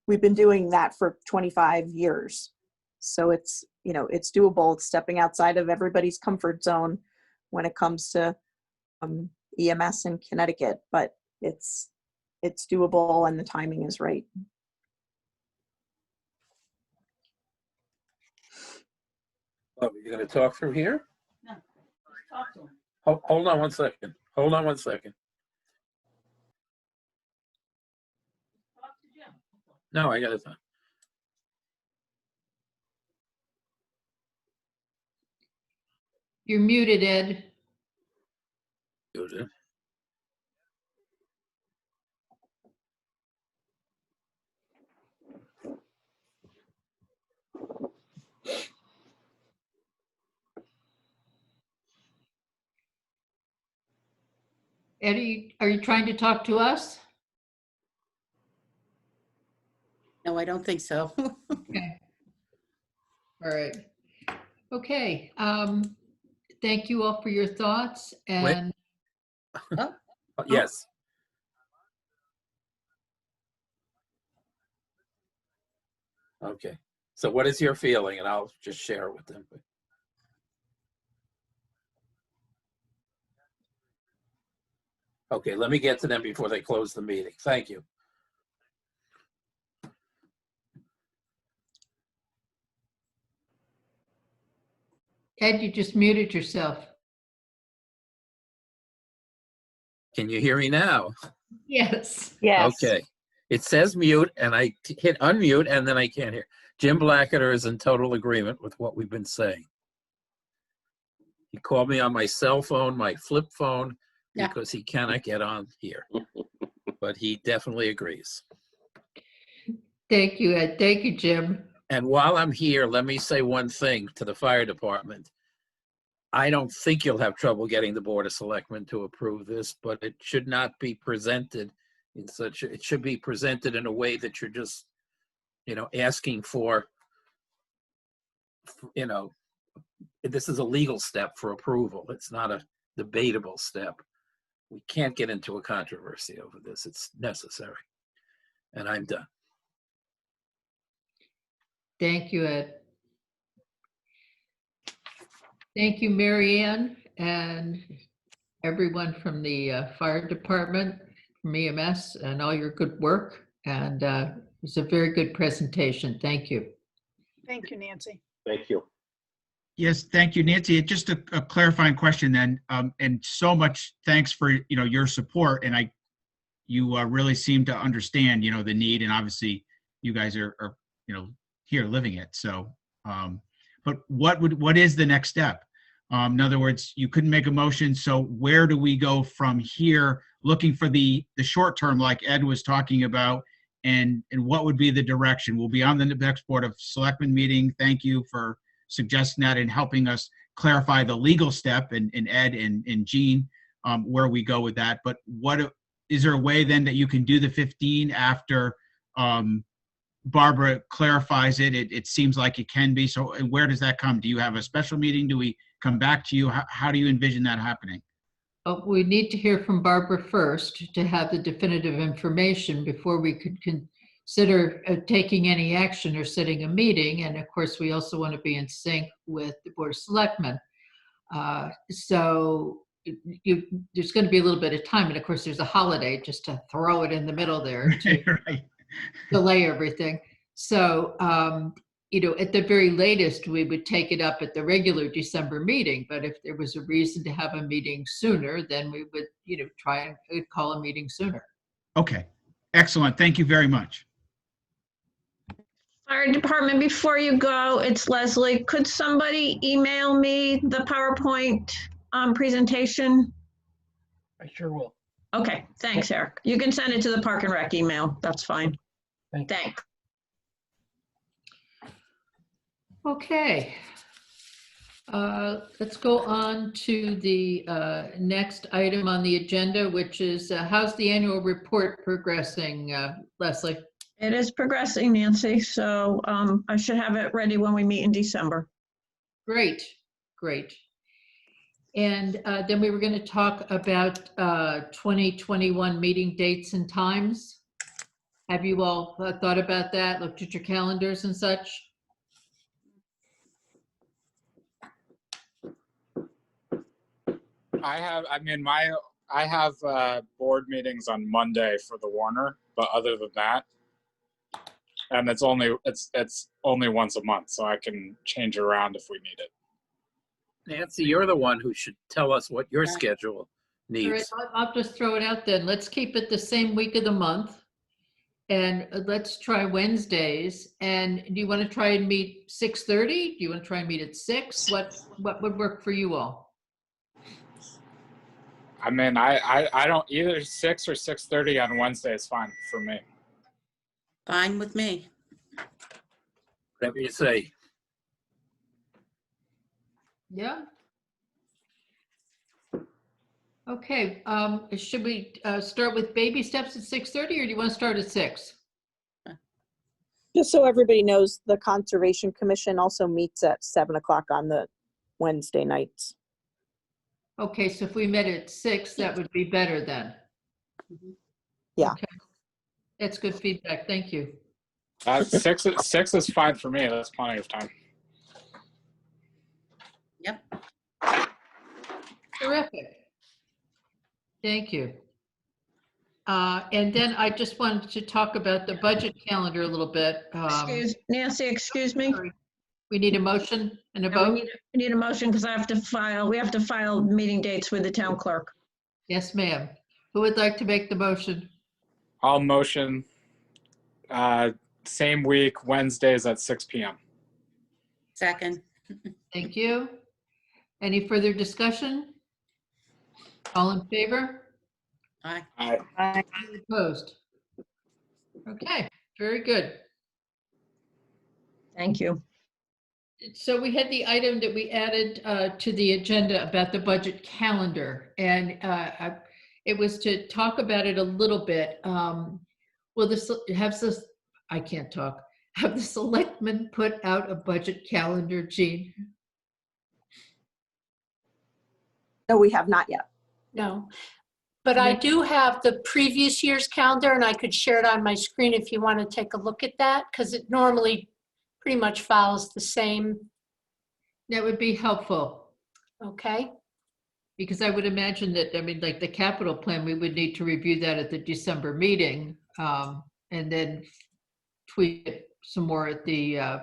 We've been doing that for 25 years. So it's, you know, it's doable. It's stepping outside of everybody's comfort zone when it comes to EMS in Connecticut, but it's doable and the timing is right. Oh, you're going to talk from here? No, talk to him. Hold on one second. Hold on one second. Talk to Jim. No, I got it. You're muted, Ed. Muted. Eddie, are you trying to talk to us? No, I don't think so. Okay. All right. Okay. Thank you all for your thoughts and Yes. Okay. So what is your feeling? And I'll just share it with them. Okay, let me get to them before they close the meeting. Thank you. Ed, you just muted yourself. Can you hear me now? Yes. Okay. It says mute and I hit unmute and then I can't hear. Jim Blackadder is in total agreement with what we've been saying. He called me on my cell phone, my flip phone, because he cannot get on here. But he definitely agrees. Thank you, Ed. Thank you, Jim. And while I'm here, let me say one thing to the fire department. I don't think you'll have trouble getting the Board of Selectmen to approve this, but it should not be presented in such, it should be presented in a way that you're just, asking for, this is a legal step for approval. It's not a debatable step. We can't get into a controversy over this. It's necessary. And I'm done. Thank you, Ed. Thank you, Mary Ann, and everyone from the fire department, from EMS, and all your good work. And it was a very good presentation. Thank you. Thank you, Nancy. Thank you. Yes, thank you, Nancy. Just a clarifying question then, and so much thanks for your support. And you really seem to understand the need, and obviously you guys are here living it. So, but what is the next step? In other words, you couldn't make a motion. So where do we go from here? Looking for the short term, like Ed was talking about, and what would be the direction? We'll be on the next Board of Selectmen meeting. Thank you for suggesting that and helping us clarify the legal step, and Ed and Jean, where we go with that. But what is there a way then that you can do the 15 after Barbara clarifies it? It seems like it can be. So where does that come? Do you have a special meeting? Do we come back to you? How do you envision that happening? We need to hear from Barbara first to have the definitive information before we could consider taking any action or setting a meeting. And of course, we also want to be in sync with the Board of Selectmen. So there's going to be a little bit of time. And of course, there's a holiday, just to throw it in the middle there to right. delay everything. So, at the very latest, we would take it up at the regular December meeting. But if there was a reason to have a meeting sooner, then we would, try and call a meeting sooner. Okay, excellent. Thank you very much. Fire department, before you go, it's Leslie. Could somebody email me the PowerPoint presentation? I sure will. Okay, thanks, Eric. You can send it to the Park and Rec email. That's fine. Thanks. Okay. Let's go on to the next item on the agenda, which is how's the annual report progressing, Leslie? It is progressing, Nancy. So I should have it ready when we meet in December. Great, great. And then we were going to talk about 2021 meeting dates and times. Have you all thought about that? Looked at your calendars and such? I have board meetings on Monday for the Warner, but other than that, and it's only once a month, so I can change it around if we need it. Nancy, you're the one who should tell us what your schedule needs. All right, I'll just throw it out then. Let's keep it the same week of the month. And let's try Wednesdays. And do you want to try and meet 6:30? Do you want to try and meet at 6? What would work for you all? I mean, I don't, either 6 or 6:30 on Wednesday is fine for me. Fine with me. Whatever you say. Yeah. Okay, should we start with baby steps at 6:30 or do you want to start at 6? Just so everybody knows, the Conservation Commission also meets at 7 o'clock on the Wednesday nights. Okay, so if we met at 6, that would be better then. Yeah. Okay. That's good feedback. Thank you. 6 is fine for me. That's plenty of time. Yep. Terrific. Thank you. And then I just wanted to talk about the budget calendar a little bit. Nancy, excuse me. Sorry. We need a motion and a We vote? need a motion because we have to file meeting dates with the town clerk. Yes, ma'am. Who would like to make the motion? I'll motion same week, Wednesdays at 6 p.m. Second. Thank you. Any further discussion? All in favor? Aye. Aye. Any opposed? Okay, very good. Thank you. So we had the item that we added to the agenda about the budget calendar, and it was to talk about it a little bit. Will this have this? I can't talk. Have the selectmen put out a budget calendar, Jean? No, we have not yet. No, but I do have the previous year's calendar, and I could share it on my screen if you want to take a look at that, because it normally pretty much follows the same. That would be helpful. Okay. Because I would imagine that, I mean, like the capital plan, we would need to review that at the December meeting, and then tweak it some more at the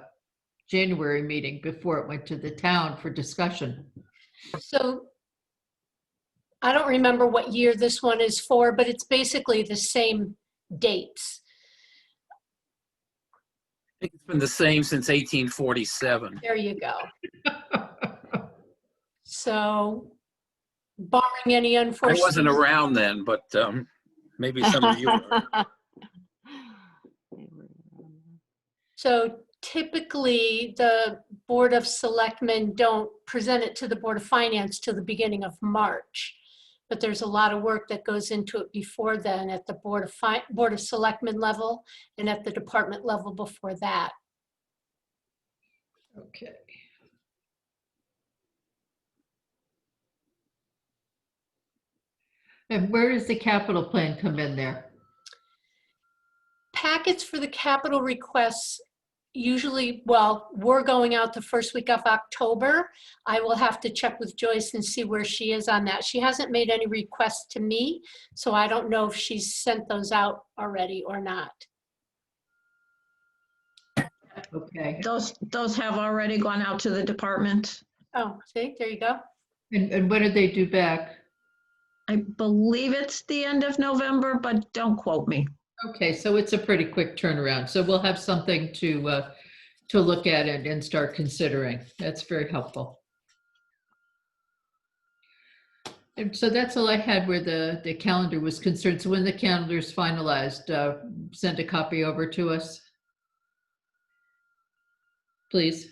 January meeting before it went to the town for discussion. So I don't remember what year this one is for, but it's basically the same dates. I think it's been the same since 1847. There you go. So barring any I unforeseen. wasn't around then, but maybe some of you were. So typically, the Board of Selectmen don't present it to the Board of Finance till the beginning of March. But there's a lot of work that goes into it before then at the Board of Selectmen level and at the department level before that. Okay. And where does the capital plan come in there? Packets for the capital requests usually, well, we're going out the first week of October. I will have to check with Joyce and see where she is on that. She hasn't made any requests to me, so I don't know if she's sent those out already or not. Okay. Those have already gone out to the department. Oh, see, there you go. And when did they do back? I believe it's the end of November, but don't quote me. Okay, so it's a pretty quick turnaround. So we'll have something to look at and start considering. That's very helpful. And so that's all I had where the calendar was concerned. So when the calendar is finalized, send a copy over to us, please.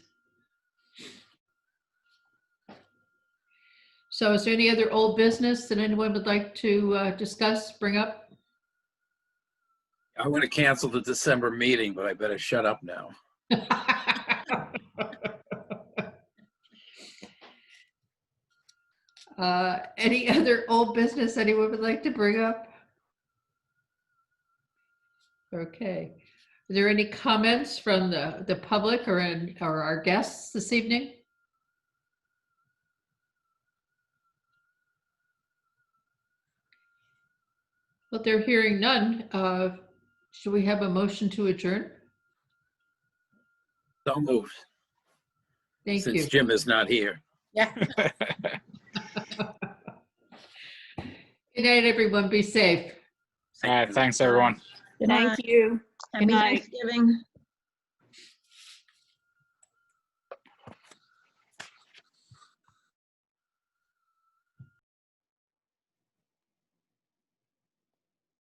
So is there any other old business that anyone would like to discuss, bring up? I want to cancel the December meeting, but I better shut up now. Any other old business anyone would like to bring up? Okay. Are there any comments from the public or our guests this evening? Well, they're hearing none. Should we have a motion to adjourn? So moved. Thank you. Since Jim is not here. Yeah. Good night, everyone. Be safe. All right, thanks everyone. Good night. Thank you. Happy Good night. Thanksgiving.